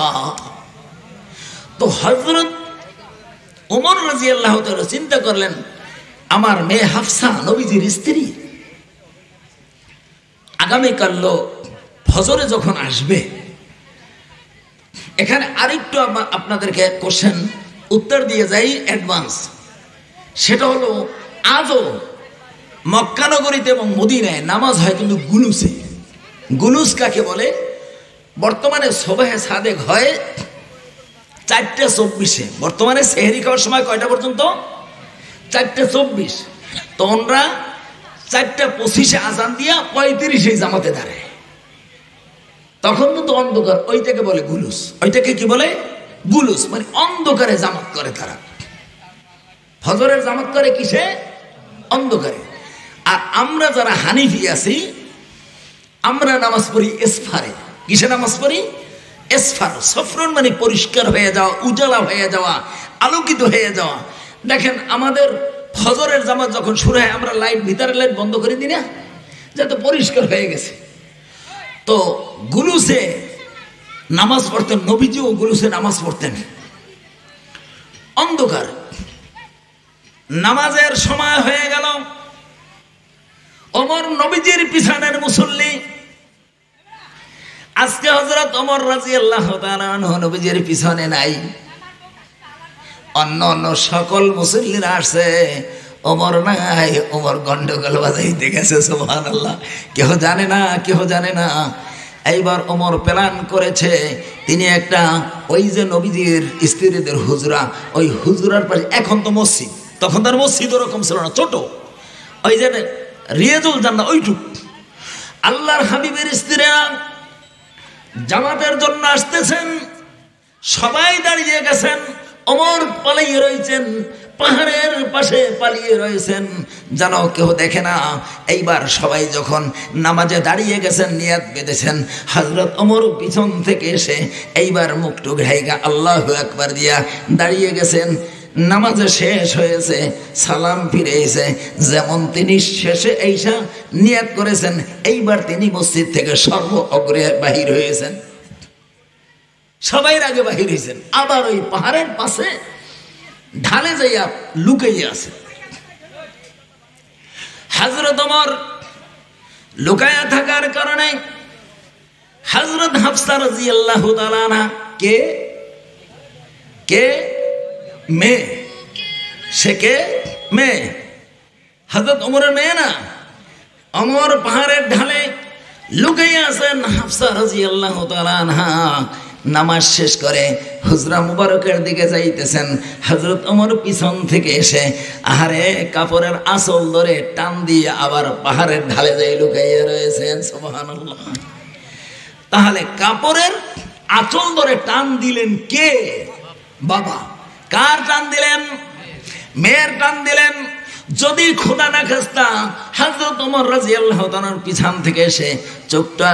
তো হযরত ওমর রাদিয়াল্লাহু তাআলা চিন্তা করলেন আমার মেয়ে হাফসা নবীজির স্ত্রী, আগামীকাল ফজরে যখন আসবে, এখানে আরেকটু আপনাদেরকে কোশ্চেন উত্তর দিয়ে যাই অ্যাডভান্স। সেটা হলো আজও মক্কা নগরীতে এবং মদিনায় নামাজ হয় কিন্তু গুলুসে। গুলুস কাকে বলে? বর্তমানে সুবহে সাদেক হয় 4:24। বর্তমানে সেহরি খাওয়ার সময় কয়টা পর্যন্ত? 4:24। তো ওনরা 4:25 আজান দিয়া 35 জামাতে দাঁড়ায়। তখন কিন্তু অন্ধকার, ওইটাকে বলে গুলুস। ওইটাকে কি বলে? গুলুস, মানে অন্ধকারে জামাত করে তারা। ফজরের জামাত করে কিসে? অন্ধকারে। আর আমরা যারা হানিফি আছি আমরা নামাজ পড়ি এসফারে। কিসে নামাজ পড়ি? এসফার। সফরন মানে পরিষ্কার হয়ে যাওয়া, উজালা হয়ে যাওয়া, আলোকিত হয়ে যাওয়া। দেখেন আমাদের ফজরের জামাত যখন শুরু হয় আমরা লাইট, ভিতরের লাইট বন্ধ করে দিই না, যাতে পরিষ্কার হয়ে গেছে। তো গুলুসে নামাজ পড়তেন, নবীজিও গুলুসে নামাজ পড়তেন। অন্ধকার, নামাজের সময় হয়ে গেল, ওমর নবীজির পিছনের মুসল্লি। আজকে হযরত ওমর রাদিয়াল্লাহু তাআলা আনহু নবীজির পিছনে নাই, অন্য অন্য সকল মুসল্লিরা আসছে, ওমর নাই। ওমর গন্ডগোল বাজাইতে গেছে, সুবহানাল্লাহ। কেউ জানে না, কেউ জানে না। এইবার ওমর প্ল্যান করেছে, তিনি একটা ওই যে নবীজির স্ত্রীদের হুজরা, ওই হুজরার পাশে, এখন তো মসজিদ, তখন তার মসজিদ ওরকম ছিল না, ছোট, ওই যে রিয়াজুল জান্নাহ ওইটুক। আল্লাহর হাবিবের স্ত্রীরা জামাতের জন্য আসতেছেন, সবাই দাঁড়িয়ে গেছেন, ওমর পালিয়ে রয়েছেন, পাহাড়ের পাশে পালিয়ে রয়েছেন, যেন কেউ দেখে না। এইবার সবাই যখন নামাজে দাঁড়িয়ে গেছেন, নিয়াত বেঁধেছেন, হযরত ওমর পিছন থেকে এসে এইবার মুখটুক ঢাইকা আল্লাহু আকবার দিয়া দাঁড়িয়ে গেছেন। নামাজে শেষ হয়েছে, সালাম ফিরে এসে যেমন তিনি শেষে এইসা নিয়াত করেছেন, এইবার তিনি মসজিদ থেকে সর্ব অগ্রে বাহির হয়েছেন, সবাই আগে বাহির হয়েছেন। আবার ওই পাহাড়ের পাশে ঢালে যাইয়া লুকাইয়া আছে। হযরত ওমর লুকায়া থাকার কারণে হযরত হাফসা রাদিয়াল্লাহু তাআলা আনহা কে কে মেয়ে, সে কে মেয়ে, হযরত ওমরের মেয়ে না। ওমর পাহাড়ের ঢালে লুকাইয়া আছেন। হাফসা রাদিয়াল্লাহু তাআলা আনহা নামাজ শেষ করে হুজরা মুবারকের দিকে যাইতেছেন। হযরত ওমর পিছন থেকে এসে আহারে কাপড়ের আঁচল ধরে টান দিয়ে আবার পাহাড়ের ঢালে যাই লুকাইয়া রয়েছেন, সুবহানাল্লাহ। তাহলে কাপড়ের আঁচল ধরে টান দিলেন কে? বাবা। কার টান দিলেন? মেয়ের টান দিলেন। যদি খোদা না খাস্তা হযরত ওমর রাদিয়াল্লাহু তাআলার পিছন থেকে এসে চোখটা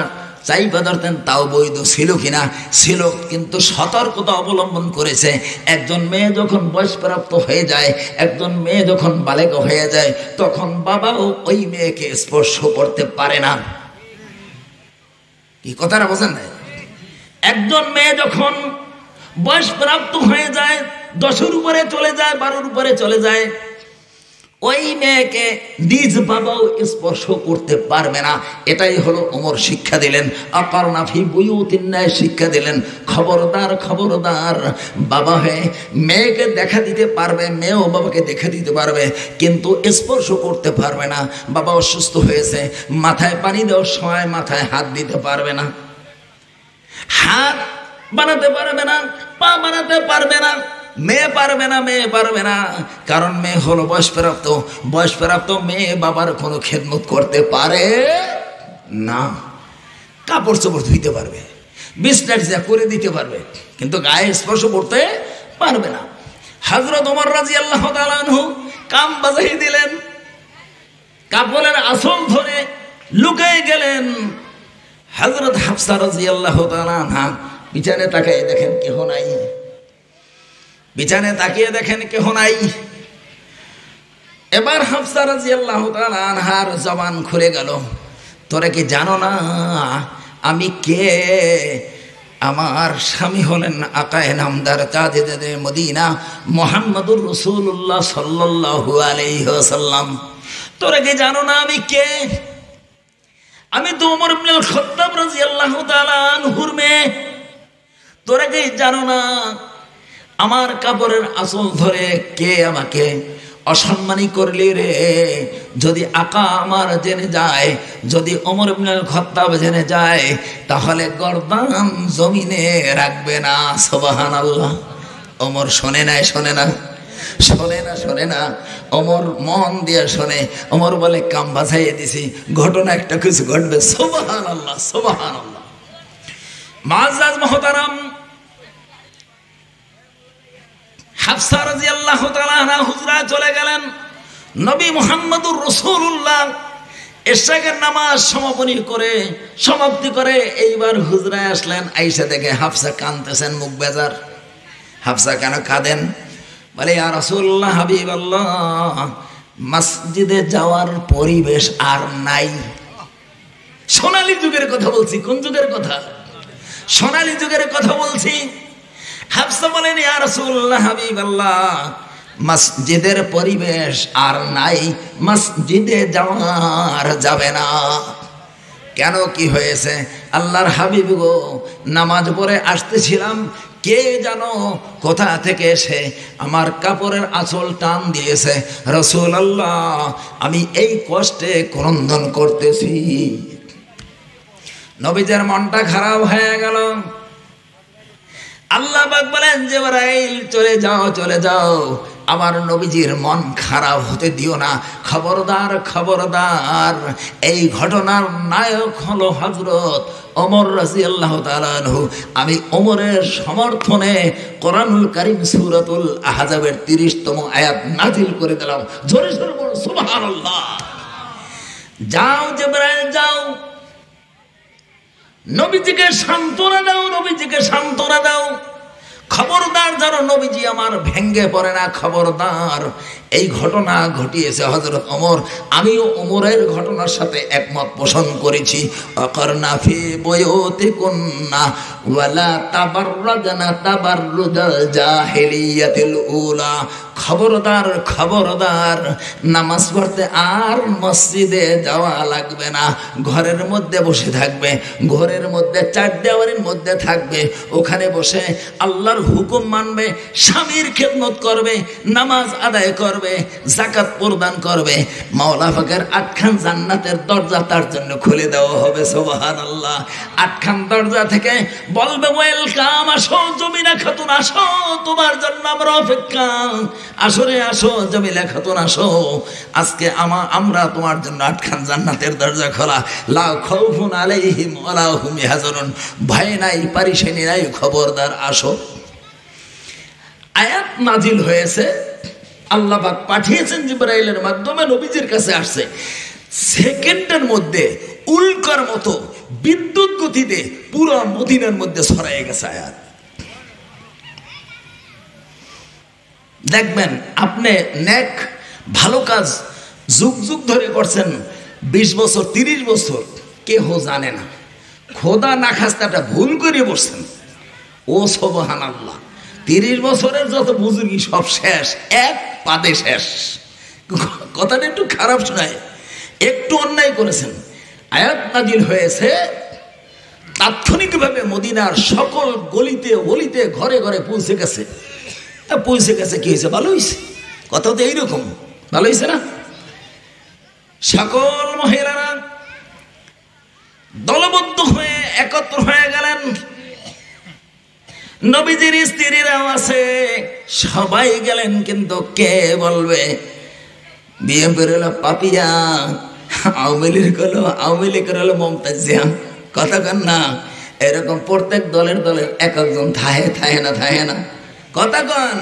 চাইপা ধরতেন, তাও বৈধ ছিল কিনা, ছিল, কিন্তু সতর্কতা অবলম্বন করেছে। একজন মেয়ে যখন বয়সপ্রাপ্ত হয়ে যায়, একজন মেয়ে যখন বালেগা হয়ে যায়, তখন বাবাও ওই মেয়েকে স্পর্শ করতে পারে না। কি কথাটা বোঝেন না? একজন মেয়ে যখন বয়সপ্রাপ্ত হয়ে যায়, 10-এর উপরে চলে যায়, 12-এর উপরে চলে যায়, ওই মেয়েকে নিজ বাবাও স্পর্শ করতে পারবে না। এটাই হলো ওমর শিক্ষা দিলেন। আকারনা ফি বুয়ুতিন্না, শিক্ষা দিলেন খবরদার, খবরদার, বাবা হয়ে মেয়েকে দেখা দিতে পারবে, মেয়েও বাবাকে দেখা দিতে পারবে, কিন্তু স্পর্শ করতে পারবে না। বাবা অসুস্থ হয়েছে, মাথায় পানি দেওয়ার সময় মাথায় হাত দিতে পারবে না, হাত বানাতে পারবে না, পা বানাতে পারবে না। মেয়ে পারবে না, মেয়ে পারবে না, কারণ মেয়ে হলো বয়সপ্রাপ্ত। বয়সপ্রাপ্ত মেয়ে বাবার কোনো খেদমত করতে পারে না। কাপড় চোপড় ধুইতে পারবে, বিছনা করে দিতে পারবে, কিন্তু গায়ে স্পর্শ করতে পারবে না। হযরত ওমর রাদিয়াল্লাহু তাআলা আনহু কাম বাজাই দিলেন, কাপড়ের আঁচল ধরে লুকায় গেলেন। হযরত হাফসা রাদিয়াল্লাহু তাআলা আনহা পিছনে তাকিয়ে দেখেন কেহ নাই, পিছনে তাকিয়ে দেখেন কেহ নাই। এবার হাফসা রাদিয়াল্লাহু তাআলা আনহার জবান খুলে গেল, তোরা কি জানো না আমি কে? আমার স্বামী হলেন আকায়ে নামদার তাজেদারে মদিনা মুহাম্মদুর রাসূলুল্লাহ সাল্লাল্লাহু আলাইহি ওয়াসাল্লাম। তোরা কি জানো না আমি কে? আমি তো ওমর ইবনুল খাত্তাব রাদিয়াল্লাহু তাআলা আনহুর মেয়ে। তোরা কি জানো না আমার কাপড়ের আঁচল ধরে কে আমাকে অসম্মানী করলি রে? যদি আকা আমার জেনে যায়, যদি ওমর ইবনুল খাত্তাব জেনে যায়, তাহলে গর্দান জমিনে রাখবে না। সুবহানাল্লাহ। ওমর শোনে না, শোনে না, শোনে না, শোনে না। ওমর মন দিয়ে শোনে। ওমর বলে কাম বাজাইয়ে দিছি, ঘটনা একটা কিছু ঘটবে। সুবহানাল্লাহ, সুবহানাল্লাহ। মুআজ্জাজ মুহতারাম, হাফসা রাদিয়াল্লাহু তাআলা আনহা হুজরা চলে গেলেন। নবী মুহাম্মদুর রাসূলুল্লাহ এশাকের নামাজ সমাপ্তি করে এইবার হুজরায় আসলেন। আয়েশা দেখে হাফসা কাঁদতেছেন, মুখ বেজার। হাফসা কেন কাঁদেন? বলে ইয়া রাসূলুল্লাহ, হাবিবাল্লাহ, মসজিদে যাওয়ার পরিবেশ আর নাই। সোনালী যুগের কথা বলছি। কোন যুগের কথা? সোনালী যুগের কথা বলছি। হাফসা বলেন ইয়া রাসূলুল্লাহ, হাবিবাল্লাহ, মসজিদের পরিবেশ আর নাই, মসজিদে যাওয়ার যাবে না। কেন কি হয়েছে? আল্লাহর হাবিব গো, নামাজ পড়ে আসতেছিলাম, কে জানো কোথা থেকে এসে আমার কাপড়ের আঁচল টান দিয়েছে। রাসূলুল্লাহ, আমি এই কষ্টে ক্রন্দন করতেছি। নবীদের মনটা খারাপ হয়ে গেল। আল্লাহ পাক বলেন, জিবরাইল চলে যাও, চলে যাও, আমার নবীজির মন খারাপ হতে দিও না। খবরদার, খবরদার। এই ঘটনার নায়ক হলো হযরত ওমর রাদিয়াল্লাহু তাআলা আনহু। আমি ওমরের সমর্থনে কোরআনুল কারীম সূরাতুল আহজাবের 30তম আয়াত নাযিল করে দিলাম। জোরে জোরে বলো সুবহানাল্লাহ। যাও জিবরাইল, যাও, নবীজিকে সান্ত্বনা দাও, নবীজিকে সান্ত্বনা দাও। খবরদার যেন নবীজি আমার ভেঙ্গে পড়ে না, খবরদার। এই ঘটনা ঘটিয়েছে হযরত ওমর, আমিও ওমরের ঘটনার সাথে একমত পোষণ করেছি। অকরনা ফি বুয়ুতিকুন্না ওয়ালা তাবাররাজনা তাবাররুজাল জাহিলিয়াতিল উলা। খবরদার, খবরদার, নামাজ পড়তে আর মসজিদে যাওয়া লাগবে না। ঘরের মধ্যে বসে থাকবে, ঘরের মধ্যে চার দেওয়ালের মধ্যে থাকবে, ওখানে বসে আল্লাহর হুকুম মানবে, স্বামীর খেদমত করবে, নামাজ আদায় করবে, যাকাত প্রদান করবে। মাওলা পাকের 8খান জান্নাতের দরজা তার জন্য খুলে দেওয়া হবে। সুবহানাল্লাহ। 8খান দরজা থেকে বলবে, ওয়েলকাম, আসো জমিলা খাতুন, আসো, তোমার জন্য আমরা অপেক্ষা। আসো রে, আসো জমিলা খাতুন, আসো। আজকে আমরা তোমার জন্য 8খান জান্নাতের দরজা খোলা। লা খাউফুন আলাইহিম ওয়ালা হুম ইয়াহজানুন। ভয় নাই, পারিশানি নাই, খবরদার আসো। আয়াত নাজিল হয়েছে, আল্লাহ পাক পাঠিয়েছেন জিবরাইলের মাধ্যমে, নবীজির কাছে আসছে। সেকেন্ডের মধ্যে উল্কার মতো বিদ্যুৎ গতিতে পুরো মদিনার মধ্যে ছড়ায় গেছে আয়াত। দেখবেন আপনি নেক ভালো কাজ যুগ যুগ ধরে করছেন, 20 বছর 30 বছর, কেহ জানে না। খোদা না খাস্তাটা ভুল করে বসছেন, ও সুবহানাল্লাহ, 30 বছরের যত বুজুর্গি সব শেষ, এক পাদে শেষ। কথাটা একটু খারাপ শোনায়, একটু অন্যায় করেছেন। আয়াত নাজিল হয়েছে, তাৎক্ষণিকভাবে মদিনার সকল গলিতে গলিতে ঘরে ঘরে পৌঁছে গেছে। পৌঁছে গেছে, কি হয়েছে? ভালো হয়েছে। কথা তো এইরকম, ভালো হয়েছে না? সকল মহিলারা দলবদ্ধ হয়ে একত্র হয়ে গেলেন। নবীজির স্ত্রীরাও আছে, সবাই গেলেন। কিন্তু কে বলবে বিএনপির হলো পাপিয়া, আওয়ামী লীগের হলো মমতাজিয়া? কথা কন না। এরকম প্রত্যেক দলের এক একজন থাহে না। কথা কন।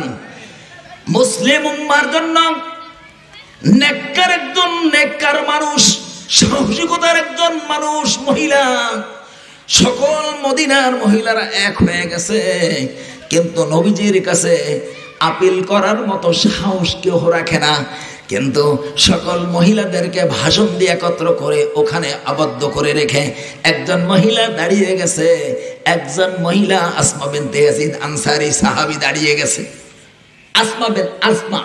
মুসলিম উম্মার জন্য নেককার একজন নেককার মানুষ, সাহসিকতার একজন মানুষ, মহিলা, সকল মদিনার মহিলারা এক হয়ে গেছে। কিন্তু নবীজির কাছে আপিল করার মতো সাহস কেউ রাখে না। কিন্তু সকল মহিলাদেরকে ভাষণ দিয়ে একত্র করে ওখানে আবদ্ধ করে রেখে একজন মহিলা দাঁড়িয়ে গেছে। একজন মহিলা আসমা বিনতে ইয়াজিদ আনসারী সাহাবী দাঁড়িয়ে গেছে। আসমা,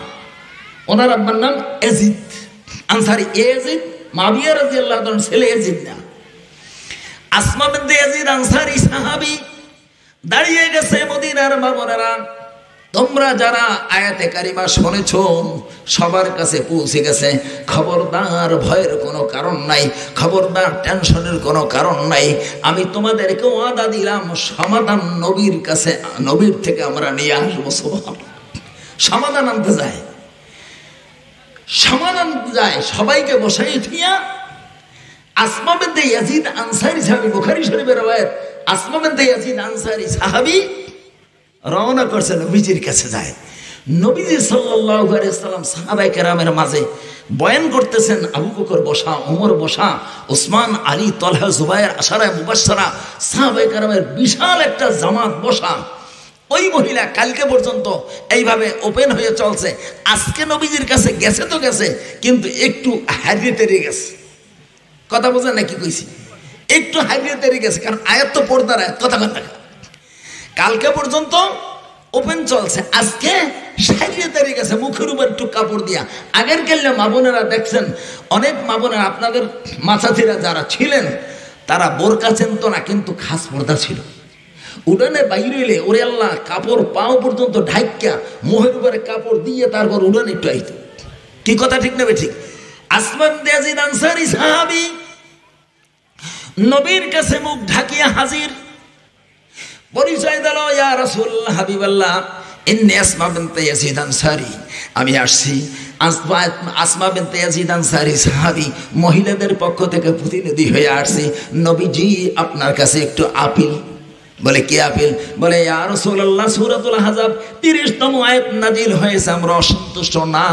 ওনার আব্বার নাম ইয়াজিদ আনসারী। ইয়াজিদ মাবিয়া রাদিয়াল্লাহু তাআলার ছেলে, ইয়াজিদ না। আসমা বিনতে ইয়াজিদ আনসারী সাহাবী দাঁড়িয়ে গেছে। মদিনার মা বোনেরা, তোমরা যারা আয়াতে কারিমা শুনেছ সবার কাছে পৌঁছে গেছে। খবরদার, ভয়ের কোনো কারণ নাই, খবরদার, টেনশনের কোনো কারণ নাই। আমি তোমাদেরকে ওয়াদা দিলাম, সমাধান নবীর কাছে, নবীর থেকে আমরা নিয়ে আসবো। সমাধান আনতে যায়, সবাইকে বসাই থিয়া আসমা বিনতে ইয়াজিদ আনসারী সাহাবী, বুখারী শরীফের রওয়ায়াত, আসমা বিনতে ইয়াজিদ আনসারী সাহাবী রওনা করছে, নবীজির কাছে যায়। নবীজি সাল্লাল্লাহু আলাইহি সাল্লাম সাহাবায়ে কেরামের মাঝে বয়ান করতেছেন। আবু বকর বসা, ওমর বসা, ওসমান, আলী, তালহা, জুবায়ের, আশারায়ে মুবাশশারা সাহাবায়ে কেরামের বিশাল একটা জামাত বসা। ওই মহিলা কালকে পর্যন্ত এইভাবে ওপেন হয়ে চলছে। আজকে নবীজির কাছে গেছে তো গেছে, কিন্তু একটু হারিয়ে তেরে গেছে। কথা বোঝেন না কি কইছি? একটু হারিয়ে তেরে গেছে, কারণ আয়াত তো পর্দার আয়াত। কথা কন না। কালকে পর্যন্ত ওপেন চলছে, আজকে সারিয়ে দাঁড়িয়ে গেছে মুখের উপর একটু কাপড় দিয়া। আগের গেলে মা বোনেরা দেখছেন, অনেক মা বোনেরা আপনাদের মাছাথিরা যারা ছিলেন তারা বোরকা চেনত না, কিন্তু খাস পর্দা ছিল। উড়ানে বাইরে এলে ওরে আল্লাহ কাপড় পাও পর্যন্ত ঢাইকা মোহের উপরে কাপড় দিয়ে তারপর উড়ানে একটু আইত। কি কথা ঠিক নেবে ঠিক? আসমা বিনতে ইয়াজিদ আনসারী সাহাবী নবীর কাছে মুখ ঢাকিয়া হাজির, পরিচয় দিল, ইয়া রাসূলুল্লাহ হাবিবাল্লাহ, ইন্নী আসমা বিনতে ইয়াজিদ আনসারী, আমি আসছি। আসমা বিনতে ইয়াজিদ আনসারী সাহাবী, মহিলাদের পক্ষ থেকে প্রতিনিধি হয়ে আসছি। নবীজি আপনার কাছে একটু আপিল। বলে কি আপিল? বলে ইয়া রাসূলুল্লাহ সূরাতুল আহজাব 30তম আয়াত নাজিল হয়েছে, আমরা অসন্তুষ্ট না,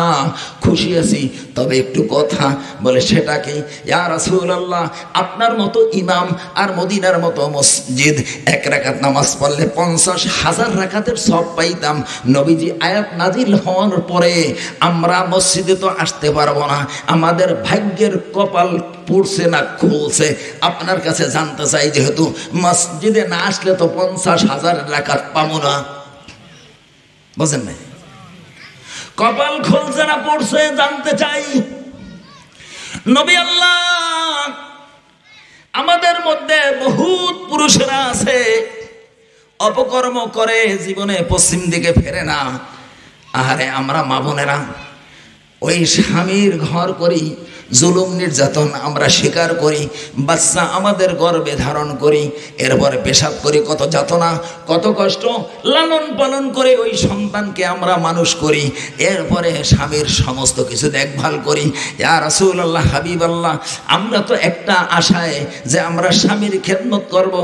খুশি আছি, তবে একটু কথা। বলে সেটা কি? ইয়া রাসূলুল্লাহ আপনার মতো ইমাম আর মদিনার মতো মসজিদ, এক রাকাত নামাজ পড়লে 50,000 রাকাতের সওয়াব পাইতাম। নবীজি আয়াত নাজিল হওয়ার পরে আমরা মসজিদে তো আসতে পারবো না, আমাদের ভাগ্যের কপাল পড়ছে না খুলছে। আপনার কাছে জানতে চাই, যেহেতু মসজিদে না আসলে তো 50,000 রাকাত পাবো না, বুঝেন না? কপাল খুলছে না পড়ছে জানতে চাই। নবী আল্লাহ, আমাদের মধ্যে বহুত পুরুষেরা আছে অপকর্ম করে, জীবনে পশ্চিম দিকে ফেরে না। আহারে আমরা মা বোনেরা ওই স্বামীর ঘর করি, জুলুম নির্যাতন আমরা স্বীকার করি, বাচ্চা আমাদের গর্ভে ধারণ করি, এরপরে পেশাব করি, কত যাতনা কত কষ্ট, লালন পালন করে ওই সন্তানকে আমরা মানুষ করি, এরপরে স্বামীর সমস্ত কিছু দেখভাল করি। ইয়া রাসূলুল্লাহ হাবিবাল্লাহ, আমরা তো একটা আশায় যে আমরা স্বামীর খেদমত করব,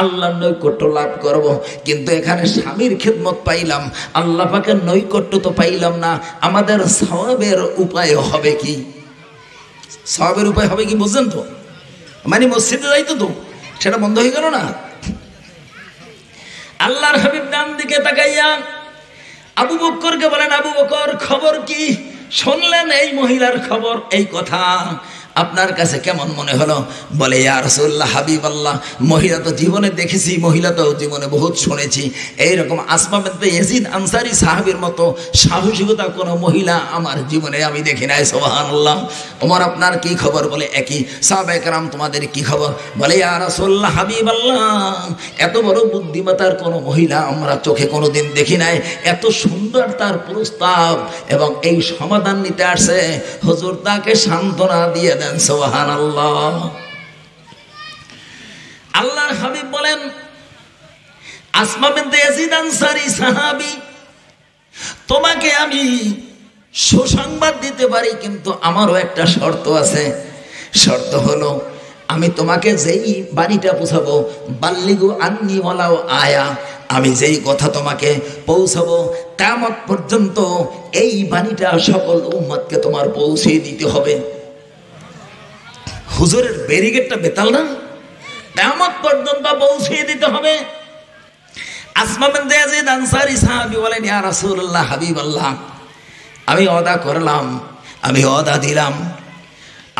আল্লাহর নৈকট্য লাভ করব, কিন্তু এখানে স্বামীর খেদমত পাইলাম, আল্লাহ পাকের নৈকট্য তো পাইলাম না। আমাদের সওয়াবের উপায় হবে কি? সওয়াবের উপায় হবে কি বুঝছেন তো? মানে মসজিদে যাইতো তো সেটা বন্ধ হয়ে গেল না। আল্লাহর হাবিব ডান দিকে তাকাইয়া আবু বকরকে বলেন, আবু বকর খবর কি? শুনলেন এই মহিলার খবর, এই কথা আপনার কাছে কেমন মনে হলো? বলে ইয়া রাসূলুল্লাহ হাবিবাল্লাহ, মহিলা তো জীবনে দেখেছি, মহিলা তো জীবনে বহুত শুনেছি, এইরকম আসমা বিনতে ইয়াজিদ আনসারী সাহাবীর মতো সাহসিকতা কোনো মহিলা আমার জীবনে আমি দেখি নাই। সুবহানাল্লাহ। ওমর আপনার কি খবর? বলে একই। সাহাবায়ে কেরাম তোমাদের কি খবর? বলে ইয়া রাসূলুল্লাহ হাবিবাল্লাহ, এত বড় বুদ্ধিমতার কোনো মহিলা আমরা চোখে কোনোদিন দেখি নাই, এত সুন্দর তার প্রস্তাব এবং এই সমাধান নিতে আসছে, হুজুর তাকে সান্ত্বনা দিয়ে দেন। সুবহানাল্লাহ। আল্লাহর হাবিব বলেন, আসমা বিনতে ইয়াজিদ আনসারী সাহাবী, তোমাকে আমি সুসংবাদ দিতে পারি, কিন্তু আমারও একটা শর্ত আছে। শর্ত হলো আমি তোমাকে যেই বাণীটা পৌঁছাবো, বাল্লিগু আন্নি ওয়ালাউ আয়া, আমি যেই কথা তোমাকে পৌঁছাবো কিয়ামত পর্যন্ত এই বাণীটা সকল উম্মতকে তোমার পৌঁছে দিতে হবে। হুজুরের ব্যারিকেডটা বেতাল না? কিয়ামত পর্যন্ত পৌঁছে দিতে হবে। আসমা বিনতে ইয়াজিদ আনসারী সাহাবী বলেন, ইয়া রাসূলুল্লাহ হাবিবাল্লাহ, আমি ওয়াদা করলাম, আমি ওয়াদা দিলাম,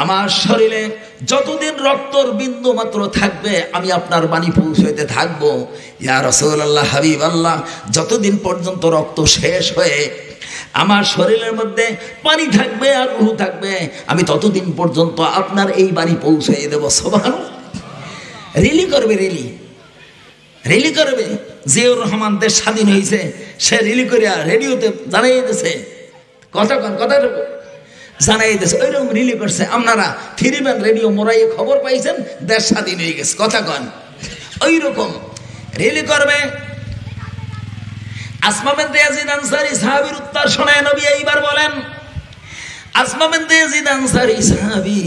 আমার শরীরে যতদিন রক্তর বিন্দু মাত্র থাকবে আমি আপনার বাণী পৌঁছাইতে থাকবো। ইয়া রাসূলুল্লাহ হাবিবাল্লাহ, যতদিন পর্যন্ত রক্ত শেষ হয়ে আমার শরীরের মধ্যে পানি থাকবে আর রূহ থাকবে, আমি ততদিন পর্যন্ত আপনার এই বাণী পৌঁছাইয়ে দেবো। সুবহানাল্লাহ। রিলি করবে, রিলি করবে। জিয়াউর রহমান দেশ স্বাধীন হয়েছে, সে রিলি করিয়া রেডিওতে জানাই দিতেছে, কথা জানাই দিতেছে, ওইরকম রিলি করছে। আপনারা থিরিবেন রেডিও মোরাইয়ে খবর পাইছেন দেশ স্বাধীন হয়ে গেছে, কথা কন, ওই রকম রিলি করবে। আসমা বিনতে ইয়াজিদ আনসারী সাহাবীর উত্তর শোনায় নবী এইবার বলেন, আসমা বিনতে ইয়াজিদ আনসারী সাহাবী,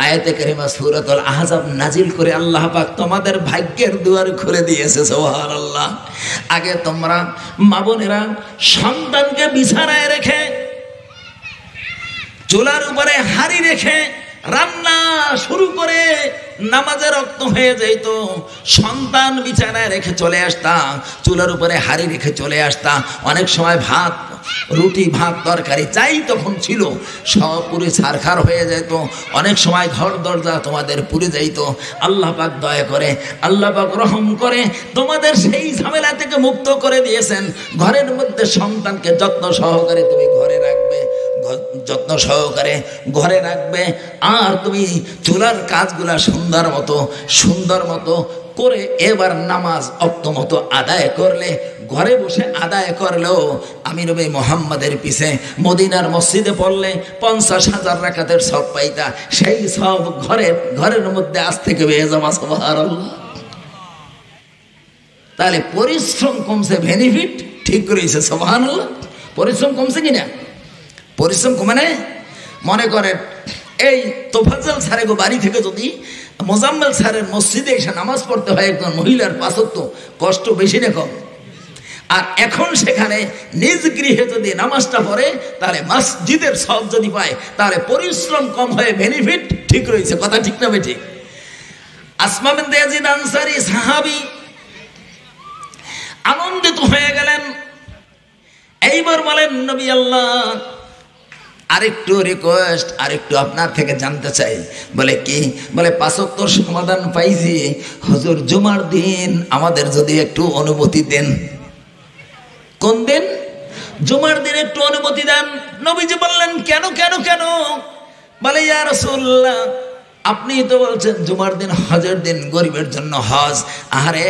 আয়াতে কারিমা সূরাতুল আহজাব নাজিল করে আল্লাহ পাক তোমাদের ভাগ্যের দুয়ার খুলে দিয়েছে। সুবহানাল্লাহ। আগে তোমরা মা বোনেরা সন্তানকে বিছানায় রেখে, চুলার উপরে হাড়ি রেখে রান্না শুরু করে নামাজে রক্ত হয়ে যেত, সন্তান বিছানায় রেখে চলে আসতা, চুলার উপরে হাড়ি রেখে চলে আসতা। অনেক সময় ভাত, রুটি, ভাত, তরকারি চাই তখন ছিল, সব পুরে ছারখার হয়ে যেত। অনেক সময় ঘর দরজা তোমাদের পুড়ে যাইত। আল্লাহ পাক দয়া করে, আল্লাহ পাক রহম করে তোমাদের সেই ঝামেলা থেকে মুক্ত করে দিয়েছেন। ঘরের মধ্যে সন্তানকে যত্ন সহকারে তুমি ঘরে রাখবে, যত্ন সহকারে ঘরে রাখবে। আর তুমি চুলার কাজগুলা সুন্দর মতো করে এবার নামাজ অক্ত মতো আদায় করলে, ঘরে বসে আদায় করলেও আমি নবী মুহাম্মাদের পিছে মদিনার মসজিদে পড়লে 50,000 রাকাতের সব পাইতা। সেই সব ঘরের মধ্যে আজ থেকে পেয়ে যাওয়া। সুবহানাল্লাহ। তাহলে পরিশ্রম কমছে, বেনিফিট ঠিক করেছে। সুবহানাল্লাহ। পরিশ্রম কমছে কিনা? পরিশ্রম কমে না। মনে করেন এই তোফাজ্জল স্যারের বাড়ি থেকে যদি মোজাম্মেল স্যারের মসজিদে এসে নামাজ পড়তে হয় একজন মহিলার 5 ওয়াক্ত, কষ্ট বেশি না কম? আর এখন সেখানে নিজ গৃহে যদি নামাজটা পড়ে তাহলে মসজিদের সব যদি পায়, তাহলে পরিশ্রম কম হয়ে বেনিফিট ঠিক রয়েছে। কথা ঠিক না বেঠিক? আসমা বিনতে ইয়াজিদ আনসারী সাহাবী আনন্দিত হয়ে গেলেন। এইবার বলেন, নবী আল্লাহ আরেকটু রিকোয়েস্ট, আরেকটু আপনার থেকে জানতে চাই। বলে কি? বলে 5 ওয়াক্তর সমাধান পাইছি হুজুর, জুমার দিন আমাদের যদি একটু অনুমতি দেন। কোন দিন? জুমার দিন একটু অনুমতি দেন। নবীজি বললেন, কেন কেন কেন? বলে ইয়া রাসূলুল্লাহ, আপনি তো বলছেন জুমার দিন হজের দিন, গরিবের জন্য হজ। আরে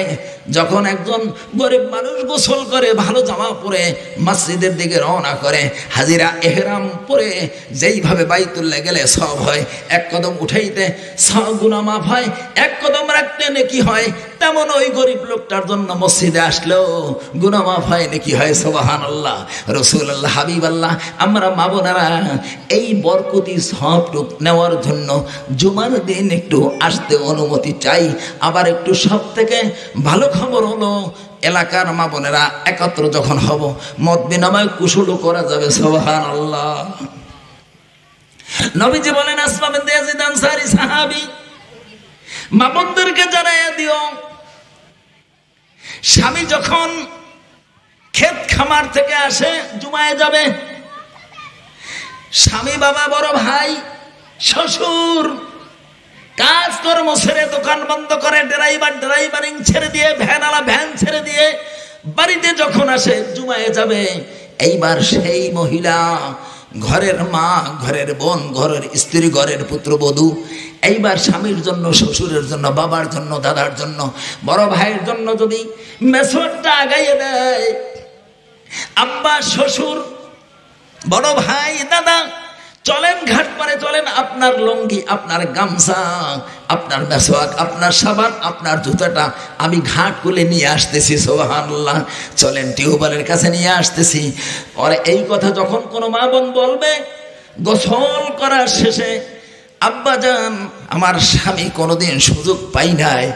যখন একজন গরিব মানুষ গোসল করে ভালো জামা পরে মসজিদের দিকে রওনা করে, হাজিরা এহরাম পরে যেইভাবে বাইতুল্লাহ গেলে সব হয়, 1 কদম উঠাইতে সব গুনাহ মাফ হয়, 1 কদম রাখতে নেকি হয়, তেমন ওই গরিব লোকটার জন্য মসজিদে আসলেও গুনাহ মাফ হয়, নেকি হয়। সুবহানাল্লাহ। রাসূলুল্লাহ, হাবিবাল্লাহ, আমরা মা বোনেরা এই বরকতি সবটুক নেওয়ার জন্য জুমার দিন একটু আসতে অনুমতি চাই। আবার একটু সব থেকে ভালো খবর হলো, এলাকার মা বোনেরা একত্র যখন হব মত বিনিময় কুশলও করা যাবে। সুবহানাল্লাহ। নবীজি বলেন, আসমা বিনতে ইয়াজিদ আনসারী সাহাবী, মা বোনদেরকে জানাইয়া দিও, স্বামী যখন ক্ষেত খামার থেকে আসে জুমায় যাবে, স্বামী, বাবা, বড় ভাই, শ্বশুর কাজকর্ম ছেড়ে, দোকান বন্ধ করে, ড্রাইভারিং ছেড়ে দিয়ে, ভ্যানওয়ালা ভ্যান ছেড়ে দিয়ে বাড়িতে যখন আসে জুমায় যাবে, এইবার সেই মহিলা, ঘরের মা, ঘরের বোন, ঘরের স্ত্রী, ঘরের পুত্রবধূ, এইবার স্বামীর জন্য, শ্বশুরের জন্য, বাবার জন্য, দাদার জন্য, বড় ভাইয়ের জন্য যদি মেসওয়াকটা আগাইয়ে দেয়, আব্বা, শ্বশুর, বড় ভাই, দাদা, চলেন ঘাট পারে চলেন, আপনার লুঙ্গি, আপনার গামছা, আপনার মেসওয়াক, আপনার সাবান, আপনার জুতাটা আমি ঘাট খুলে নিয়ে আসতেছি। সুবহানাল্লাহ। চলেন টিউবওয়েলের কাছে নিয়ে আসতেছি। পরে এই কথা যখন কোনো মা বোন বলবে, গোসল করার শেষে, আব্বা জান, আমার স্বামী কোনোদিন সুযোগ পাই নাই,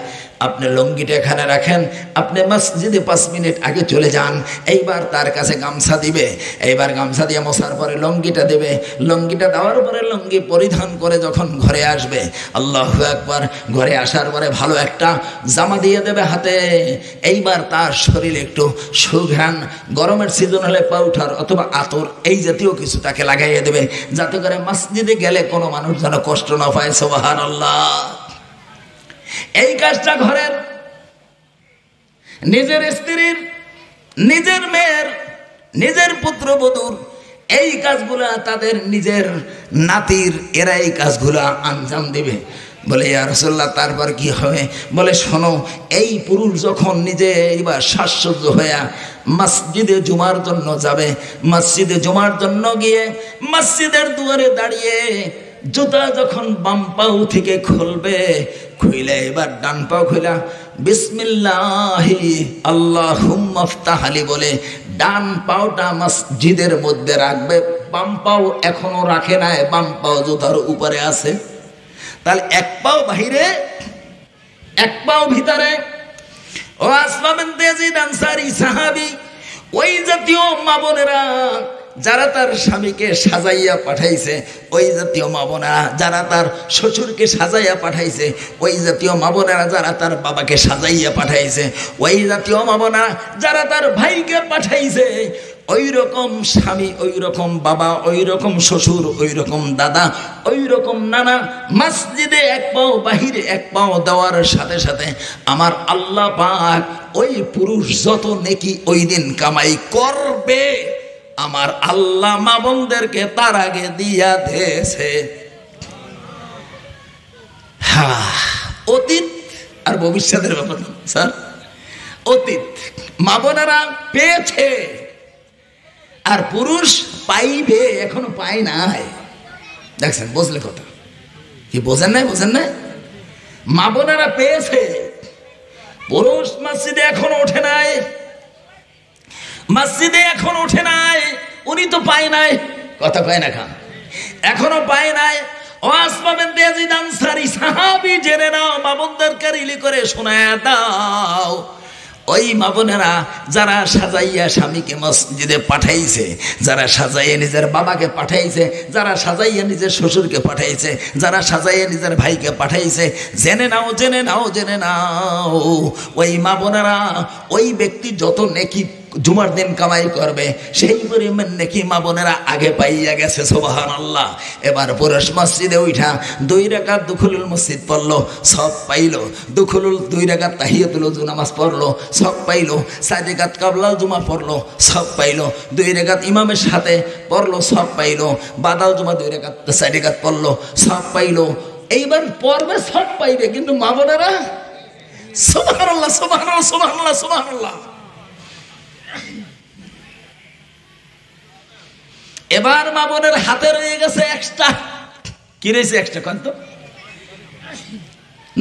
আপনি লুঙ্গিটা এখানে রাখেন, আপনি মসজিদে 5 মিনিট আগে চলে যান। এইবার তার কাছে গামছা দিবে, এইবার গামছা দিয়ে মোছার পরে লুঙ্গিটা দেবে, লুঙ্গিটা দেওয়ার পরে লুঙ্গি পরিধান করে যখন ঘরে আসবে, আল্লাহু আকবার, ঘরে আসার পরে ভালো একটা জামা দিয়ে দেবে হাতে। এইবার তার শরীরে একটু সুঘ্রাণ, গরমের সিজন হলে পাউডার অথবা আতর এই জাতীয় কিছু তাকে লাগাইয়ে দেবে, যাতে করে মসজিদে গেলে কোনো মানুষ যেন কষ্ট না পায়। সুবহানাল্লাহ। এই কাজটা ঘরের নিজের স্ত্রীর, নিজের মেয়ের, নিজের পুত্রবধূর, এই কাজগুলা তাদের নিজের নাতির, এরা এই কাজগুলা আঞ্জাম দিবে। বলে ইয়া রাসূলুল্লাহ, তারপর কি হবে? বলে শোনো, এই পুরুষ যখন নিজে এইবার শ্বাসসজ্জ হয়ে মসজিদে জুমার জন্য যাবে, মসজিদে জুমার জন্য গিয়ে মসজিদের দুয়ারে দাঁড়িয়ে জুতা যখন বাম পাও থেকে খুলবে, খুইলে এবার ডান পাও খুইলা বিসমিল্লাহি আল্লাহুম্মা ইফতাহলি বলে ডান পাওটা মসজিদের মধ্যে রাখবে, বাম পাও এখনো রাখে নাই, বাম পাও জুতার উপরে আছে। তাহলে 1 পাও বাহিরে, 1 পাও ভিতরে। ও আসমা বিনতে ইয়াজিদ আনসারী সাহাবী, ওই জাতীয় মা বোনেরা যারা তার স্বামীকে সাজাইয়া পাঠাইছে, ওই জাতীয় মা বোনেরা যারা তার শ্বশুরকে সাজাইয়া পাঠাইছে, ওই জাতীয় মা বোনেরা যারা তার বাবাকে সাজাইয়া পাঠাইছে, ওই জাতীয় মা বোনেরা যারা তার ভাইকে পাঠাইছে, ওই রকম স্বামী, ওই রকম বাবা, ওই রকম শ্বশুর, ওই রকম দাদা, ওই রকম নানা, মসজিদে এক পাও বাহিরে এক পাও দেওয়ার সাথে সাথে আমার আল্লাহ পাক ওই পুরুষ যত নেকি ওই দিন কামাই করবে আমার আল্লাহ মা বোনদেরকে তার আগে দিয়া দিয়েছে। হ্যাঁ, অতীত আর ভবিষ্যতের ব্যাপার স্যার। অতীত মা বোনেরা পেয়েছে, আর পুরুষ পাইবে, এখনো পায় নাই। দেখছেন, বুঝলে কথা কি? বোঝেন নাই? বোঝেন নাই? মা বোনেরা পেয়েছে, পুরুষ মসজিদে এখনো ওঠে নাই, মসজিদে এখন ওঠে নাই, উনি তো পায় নাই। কথা কয় না খান, এখনো পায় নাই। ও আসমা বিনতে ইয়াজিদ আনসারী সাহাবী, জেনে নাও, মা বোনদেরকে রিলি করে শোনায় দাও। ওই মা বোনেরা যারা সাজাইয়া স্বামীকে মসজিদে পাঠাইছে, যারা সাজাইয়া নিজের বাবাকে পাঠাইছে, যারা সাজাইয়া নিজের শ্বশুরকে পাঠাইছে, যারা সাজাইয়া নিজের ভাইকে পাঠাইছে, জেনে নাও, জেনে নাও, জেনে নাও, ওই মা বোনেরা ওই ব্যক্তি যত নেকি জুমার দিন কামাই করবে সেই পরিমাণ নেকি মা বোনেরা আগে পাইয়া গেছে। সুবহানাল্লাহ। এবার পুরুষ মসজিদে উঠা 2 রাকাত দুখুলুল মসজিদ পড়লো, সব পাইলো। দুখুলুল 2 রাকাত তাহিয়াতুল ওযু নামাজ পড়লো, সব পাইলো। 4 রাকাত কাবলাল জুমা পড়লো, সব পাইলো। 2 রাকাত ইমামের সাথে পড়লো, সব পাইলো। বাদাল জুমা 2 রাকাত 4 রাকাত পড়লো, সব পাইলো। এইবার পড়বে, সব পাইবে, কিন্তু মা বোনেরা সুবহানাল্লাহ, সুবহানাল্লাহ, সুবহানাল্লাহ, সুবহানাল্লাহ। এবার মা বোনের হাতে রয়ে গেছে এক্সট্রা। কি রয়েছে এক্সট্রা? কত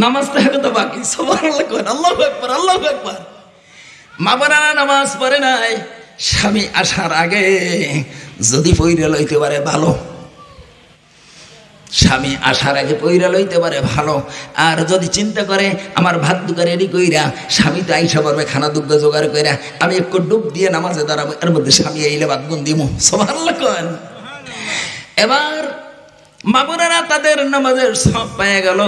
নামাজ তো বাকি। সুবহানাল্লাহ, আল্লাহু আকবার, আল্লাহু আকবার। মা বোনেরা নামাজ পড়ে নাই, স্বামী আসার আগে যদি পইরা লইতে পারে ভালো, স্বামী আসার আগে পইরা লইতে পারে ভালো। আর যদি চিন্তা করে আমার ভাত দুগা রেডি কইরা স্বামী তো আইসা পারবে, খানা দুগা জোগাড় কইরা আমি একটু ডুব দিয়ে নামাজে দাঁড়াবো, এর মধ্যে স্বামী আইলে ভাত গুন দিমু। সুবহানাল্লাহ। এবার মা বোনেরা তাদের নামাজের সব পেয়ে গেল।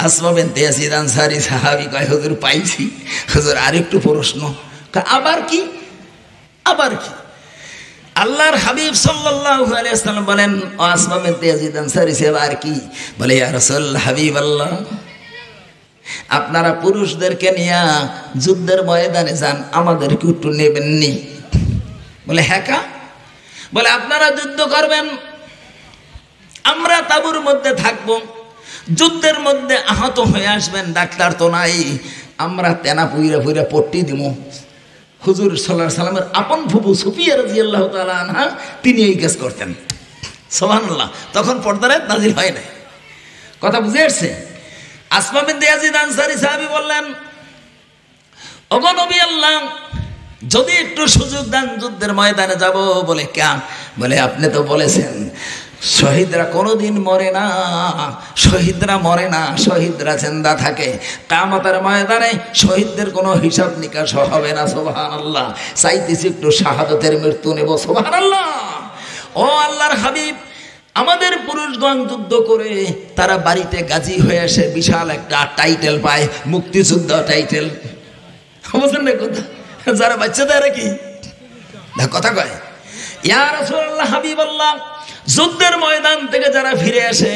আসমা বিনতে ইয়াজিদ আনসারী সাহাবী কয়, হুজুর পাইছি। হুজুর আরেকটু প্রশ্ন। আবার কি? আবার কি? আল্লাহর হাবিব সাল্লাল্লাহু আলাইহি ওয়াসাল্লাম বলেন, ও আসমা বিনতে ইয়াজিদ আনসারী সাহেব আর কি? বলে, ইয়া রাসূলুল্লাহ, হাবিব আল্লাহ, আপনারা পুরুষদেরকে নিয়ে যুদ্ধের ময়দানে যান, আমাদেরকে একটু নেবেননি? বলে, হ্যাঁ কা? বলে, আপনারা যুদ্ধ করবেন, আমরা তাঁবুর মধ্যে থাকবো, যুদ্ধের মধ্যে আহত হয়ে আসবেন, ডাক্তার তো নাই, আমরা তেনা পুইরা পুইরা পট্টি দিব। হুজুর সাল্লাল্লাহু আলাইহি সাল্লামের আপন ফুফু সুফিয়া রাদিয়াল্লাহু তাআলা আনহা তিনি এই কাজ করতেন। সুবহানাল্লাহ। তখন পর্দার আয়াত নাযিল হয় নাই। কথা বুঝে আসছে? আসমা বিনতে ইয়াজিদ আনসারী সাহাবী বললেন, ওগো নবী আল্লাহ, যদি একটু সুযোগ দেন যুদ্ধের ময়দানে যাব। বলে, কেন? বলে, আপনি তো বলেছেন শহীদরা কোনোদিন মরে না, শহীদরা মরে না, শহীদরা জিন্দা থাকে। কিয়ামতের ময়দানে শহীদদের কোনো হিসাব নিকাশ হবে না। সুবহানাল্লাহ। চাইতেছি একটু শাহাদাতের মৃত্যু নেব। সুবহানাল্লাহ। ও আল্লাহর হাবিব, আমাদের পুরুষগণ যুদ্ধ করে তারা বাড়িতে গাজী হয়ে আসে, বিশাল একটা টাইটেল পায়, মুক্তিযুদ্ধ টাইটেল। বুঝলেন না কথা? যারা বাচ্চাদের কি কথা কয়, ইয়া রাসূলুল্লাহ, হাবিবাল্লাহ, যুদ্ধের ময়দান থেকে যারা ফিরে আসে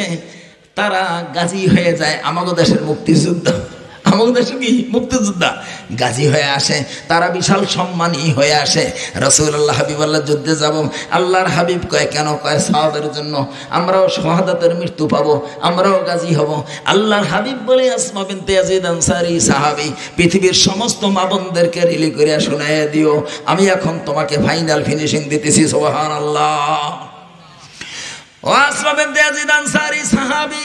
তারা গাজী হয়ে যায়। আমাদের দেশের মুক্তিযুদ্ধ, আমাদের দেশে কি মুক্তিযোদ্ধা গাজী হয়ে আসে, তারা বিশাল সম্মানী হয়ে আসে। রাসূলুল্লাহ, হাবিবাল্লাহ, যুদ্ধে যাব। আল্লাহর হাবিব কয়, কেন? কয়, সাহাবাদের জন্য, আমরাও শাহাদাতের মৃত্যু পাবো, আমরাও গাজী হব। আল্লাহর হাবিব বলে, আসমা বিনতে ইয়াজিদ আনসারী সাহাবী, পৃথিবীর সমস্ত মা বোনদেরকে রিলি করে শোনায় দিও, আমি এখন তোমাকে ফাইনাল ফিনিশিং দিতেছি। সুবহানাল্লাহ। ও আসমা বিনতে ইয়াজিদ আনসারী সাহাবী,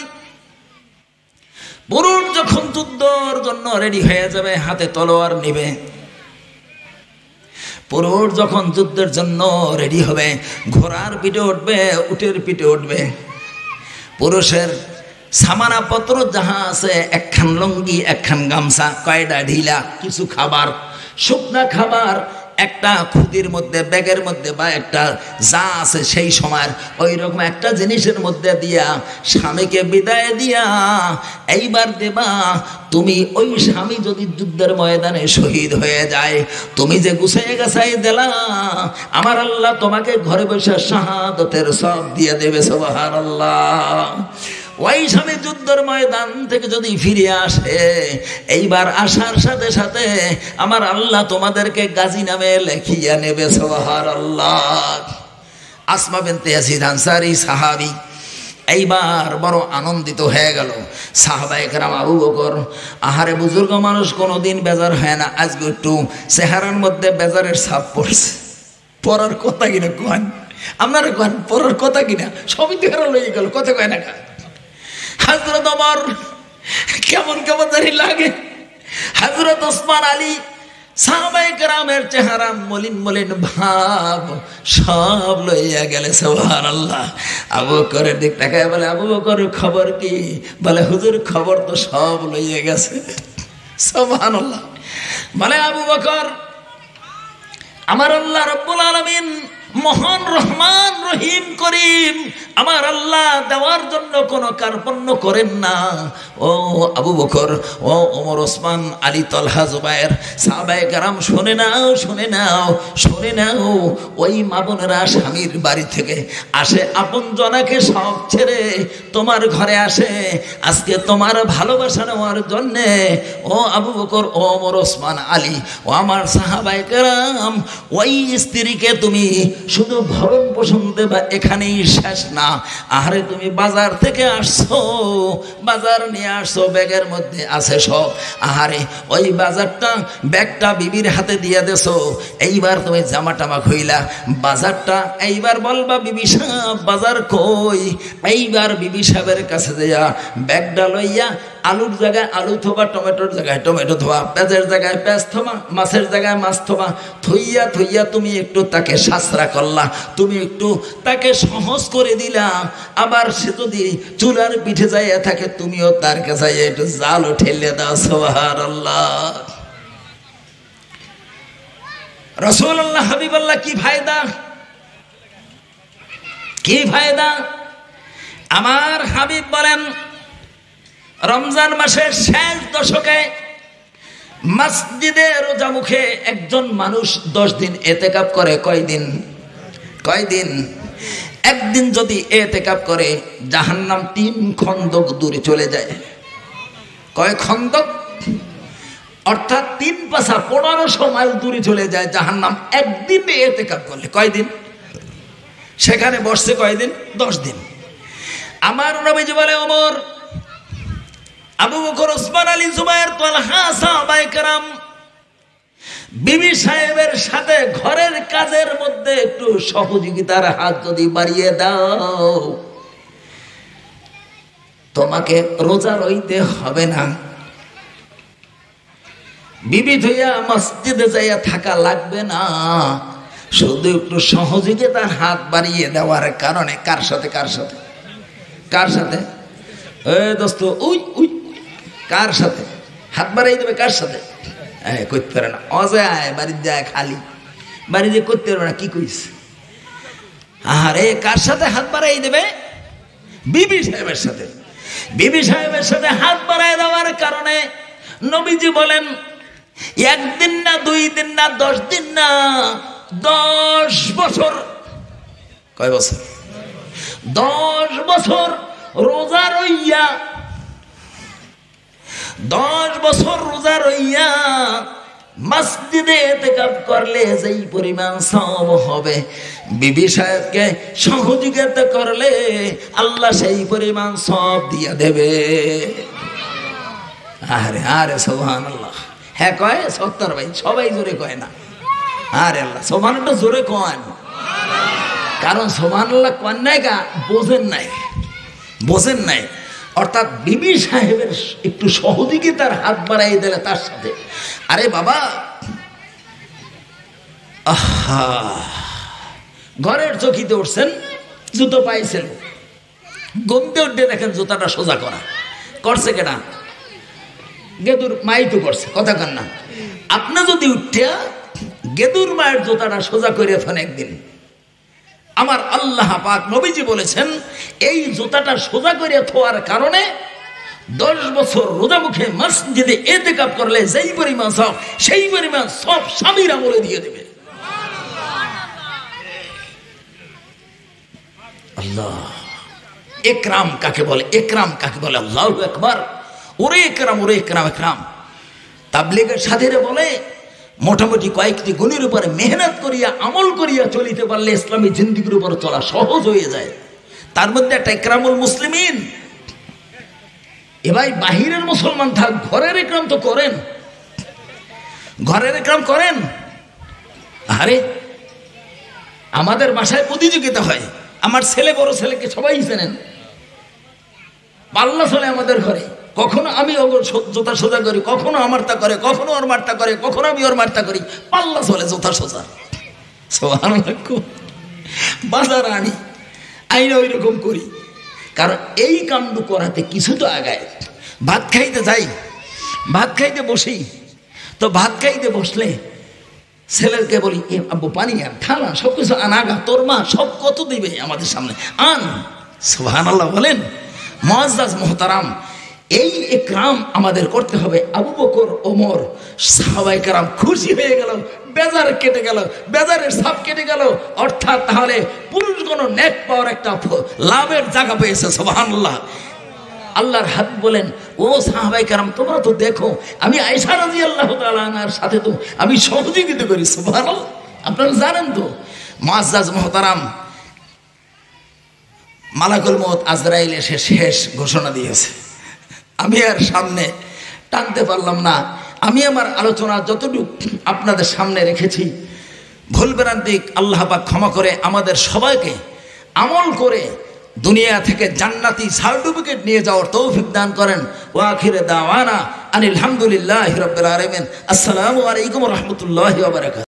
পুরুষ যখন যুদ্ধের জন্য রেডি হয়ে যাবে, হাতে তলোয়ার নিবে, পুরুষ যখন যুদ্ধের জন্য রেডি হবে, ঘোড়ার পিঠে উঠবে, উটের পিঠে উঠবে, পুরুষের সামানাপত্র যাহা আছে, একখান লঙ্গি, একখান গামছা, কয়টা ঢিলা, কিছু খাবার, শুকনা খাবার, একটা খুদির মধ্যে, ব্যাগের মধ্যে বা একটা যা আছে সেই সময়ের ওই রকম একটা জিনিসের মধ্যে দিয়া স্বামীকে বিদায় দিয়া এইবার দেবা তুমি। ওই স্বামী যদি যুদ্ধের ময়দানে শহীদ হয়ে যায়, তুমি যে গুছাই গাছাই দিলা, আমার আল্লাহ তোমাকে ঘরে বসে শাহাদতের সব দিয়ে দেবে। সুবহানাল্লাহ। ওই স্বামী যুদ্ধের ময়দান থেকে যদি ফিরে আসে, এইবার আসার সাথে সাথে আমার আল্লাহ তোমাদেরকে গাজী নামে লেখিয়া নেবে। সুবহানাল্লাহ। আসমা বিনতে ইয়াজিদ আনসারী সাহাবী এইবার বড় আনন্দিত হয়ে গেল। সাহাবায়ে কেরাম আবু বকর, আহারে বুজুর্গ মানুষ কোনোদিন বেজার হয় না, আজকে একটু চেহারার মধ্যে বেজারের ছাপ পড়ছে। পড়ার কথা কিনা কন, আপনারা কন পড়ার কথা কিনা, সবই তো হেরা লইয়ে গেল, কথা কয় না। হযরত ওমর কেমন কেমন জানি লাগে, হযরত ওসমান আলী, সাহাবায়ে কেরামের চেহারা মলিন মলিন ভাব সব লইয়া গেলে। সুবহানাল্লাহ। আবু বকরের দিক তাকায় বলে, আবু বকর খবর কি? বলে হুজুর খবর তো সব লইয়া গেছে। সুবহানাল্লাহ। বলে আবু বকর, আমার আল্লাহ রাব্বুল আলামিন মহান রহমান রহিম করিম, আমার আল্লাহ দেওয়ার জন্য কোনো কার্পণ্য করেন না। ও আবু বকর, ও ওমর, ওসমান, আলী, তলহা, জুবায়ের, সাহাবায়ে কেরাম শুনে নাও, শুনে নাও, শুনে নাও। ওই মা বোনেরা স্বামীর বাড়ি থেকে আসে, আপন জনাকে সব ছেড়ে তোমার ঘরে আসে আজকে তোমার ভালোবাসা নেওয়ার জন্যে। ও আবু বকর, ও ওমর, ওসমান, আলী, ও আমার সাহাবায়ে কেরাম, ওই স্ত্রীকে তুমি শুধু ভরণ পোষণ দেবা এখানেই শেষ না। আরে তুমি বাজার থেকে আসছো, বাজার নিয়ে আসছো, ব্যাগের মধ্যে আছে সব। আহারে ওই বাজারটা, ব্যাগটা বিবির হাতে দিয়ে দেছো। এইবার তুমি জামা টামা খুইলা বাজারটা এইবার বলবা, বিবি সাহেব বাজার কই? এইবার বিবি সাহেবের কাছে যাইয়া ব্যাগটা লইয়া আলুর জায়গায় আলু থোবা, টমেটোর জায়গায় টমেটো থোবা, পেঁয়াজের জায়গায় পেঁয়াজ থোবা, মাছের জায়গায় মাছ থোবা, থইয়া থইয়া তুমি একটু তাকে শাসরা করলা, তুমি একটু তাকে সহজ করে দিলা। আবার সে যদি চুলার পিঠে যাইয়া থাকে, তুমিও তার কাছে একটু জালও ঠেলে দাও। সুবহানাল্লাহ। রাসূলুল্লাহ হাবিবাল্লাহ, কি ফায়দা, কি ফায়দা? আমার হাবিব বলেন, রমজান মাসের শেষ দশকে মসজিদে রোজা মুখে একজন মানুষ 10 দিন এতেকাফ করে। কয়দিন? কয়দিন? একদিন যদি এতেকাফ করে, জাহান্নাম 3 খন্দক দূরে চলে যায়। কয় খন্দক? অর্থাৎ 3 পাশা 1500 মাইল দূরে চলে যায় জাহান্নাম একদিন এতেকাফ করলে। কয়দিন? সেখানে বসছে কয়দিন? 10 দিন। আমার নবীজি বলে, ওমর, আবু বকর, ওসমান, আলী, জুবায়ের, তলহা, সাহাবায়ে কেরাম, বিবি সাহেবের সাথে ঘরের কাজের মধ্যে একটু সহযোগিতার হাত যদি বাড়িয়ে দাও, তোমাকে রোজা রইতে হবে না। বিবি ধইয়া মসজিদে যাইয়া থাকা লাগবে না, শুধু একটু সহযোগিতার হাত বাড়িয়ে দেওয়ার কারণে। কার সাথে? কার সাথে? কার সাথে? এই দোস্ত, উই উই, কার সাথে হাত বাড়াই দেবে? কার সাথে? করতে পারে না, অজায় বাড়ির যায় খালি, বাড়ি যে করতে পারবে না। কি কইস? আরে কার সাথে হাত বাড়াই দেবে? বিবি সাহেবের সাথে। বিবি সাহেবের সাথে হাত বাড়াই দেওয়ার কারণে নবীজি বলেন, 1 দিন না, 2 দিন না, 10 দিন না, 10 বছর। কয় বছর? 10 বছর রোজা রইয়া, 10 বছর রোজা রইয়া মসজিদে ইতিকাফ করলে যেই পরিমাণ সওয়াব হবে, বিবি সাহেবকে সহযোগিতা করলে আল্লাহ সেই পরিমাণ সওয়াব দিয়ে দেবে। আরে আরে সুবহানাল্লাহ। হ্যাঁ কয় সত্তর ভাই, সবাই জোরে কয় না। আরে আল্লাহ সুবহানাল্লাহ জোরে কয়, কারণ সুবহানাল্লাহ কয় নাই গা, বোঝেন নাই, বোঝেন নাই। অর্থাৎ বিবি সাহেবের একটু সহযোগিতার হাত বাড়াই দিলে তার সাথে। আরে বাবা, আহা, ঘরের চকিতে উঠছেন, জুতো পাইছেন, গমতে উঠে দেখেন জুতাটা সোজা করা। করছে কেনা? গেদুর মাই তো করছে, কথা কান না। আপনি যদি উঠে গেদুর মায়ের জুতাটা সোজা করে ফেন একদিন। আমার আল্লাহ পাক নবীজি বলেছেন এই জুতাটা সোজা করে থোয়ার কারণে 10 বছর রোজা মুখে মসজিদে ইতিকাফ করলে যেই পরিমাণ সব সেই পরিমাণ সব স্বামীর আমলে দিয়ে দেবে। আল্লাহ ইকরাম কাকে বলে? ইকরাম কাকে বলে? আল্লাহু আকবার। ওরে ইকরাম, ওরে ইকরাম। ইকরাম তাবলীগের সাথীরা বলে মোটামুটি কয়েকটি গুণের উপরে মেহনত করিয়া আমল করিয়া চলিতে পারলে ইসলামী জিন্দেগির উপর চলা সহজ হয়ে যায়। তার মধ্যে একটা ইকরামুল মুসলিমিন। এ ভাই বাহিরের মুসলমান থাক, ঘরের ইকরাম তো করেন, ঘরের ইকরাম করেন। আরে আমাদের বাসায় প্রতিযোগিতা হয়, আমার ছেলে বড় ছেলেকে সবাই চেনেন, পাল্লা চলে আমাদের ঘরে। কখনো আমি জোতা সোজা করি, কখনো আমার তা করে, কখনো ওর মারটা করে, কখনো আমি ওর মারটা করি, পাল্লা চলে জোতা সোজা। বাজার আনি আইনা ওই রকম করি, কারণ এই কাণ্ড করাতে কিছু তো আগায়। ভাত খাইতে যাই, ভাত খাইতে বসি, তো ভাত খাইতে বসলে ছেলেকে বলি এ আব্বু পানি আন, খানা সব কিছু আনাগা, তোর মা সব কত দিবে আমাদের সামনে, আন। সুবহানাল্লাহ বলেন। মুআজ্জাজ মুহতারাম, এই ইকরাম আমাদের করতে হবে। আবু বকর, ওমর, সাহাবায়ে কেরাম খুশি হয়ে গেল, বেজার কেটে গেল, বেজারের ছাপ কেটে গেল। অর্থাৎ তাহলে পুরুষগণ নেক পাওয়ার একটা লাভের জায়গা পেয়েছে। সুবহানাল্লাহ। আল্লাহর হাবিব বলেন, ও সাহাবায়ে কেরাম তোমরা তো দেখো আমি আয়েশা রাদিয়াল্লাহু তাআলা আনহার সাথে তো আমি সহযোগিতা করি। সুবহানাল্লাহ। আপনারা জানেন তো মুআজ্জাজ মুহতারাম, মালাকুল মউত আজরাইল এসে শেষ ঘোষণা দিয়েছে। আমি আর সামনে টানতে পারলাম না। আমি আমার আলোচনা যতটুকু আপনাদের সামনে রেখেছি, ভুল ভ্রান্তি আল্লাহ পাক ক্ষমা করে আমাদের সবাইকে আমল করে দুনিয়া থেকে জান্নাতি সার্টিফিকেট নিয়ে যাওয়ার তৌফিক দান করেন। ওয়া আখিরে দাওয়ানা আনিল হামদুলিল্লাহি রাব্বিল আলামিন। আসসালামু আলাইকুম ওয়া রাহমাতুল্লাহি ওয়া বারাকাতুহু।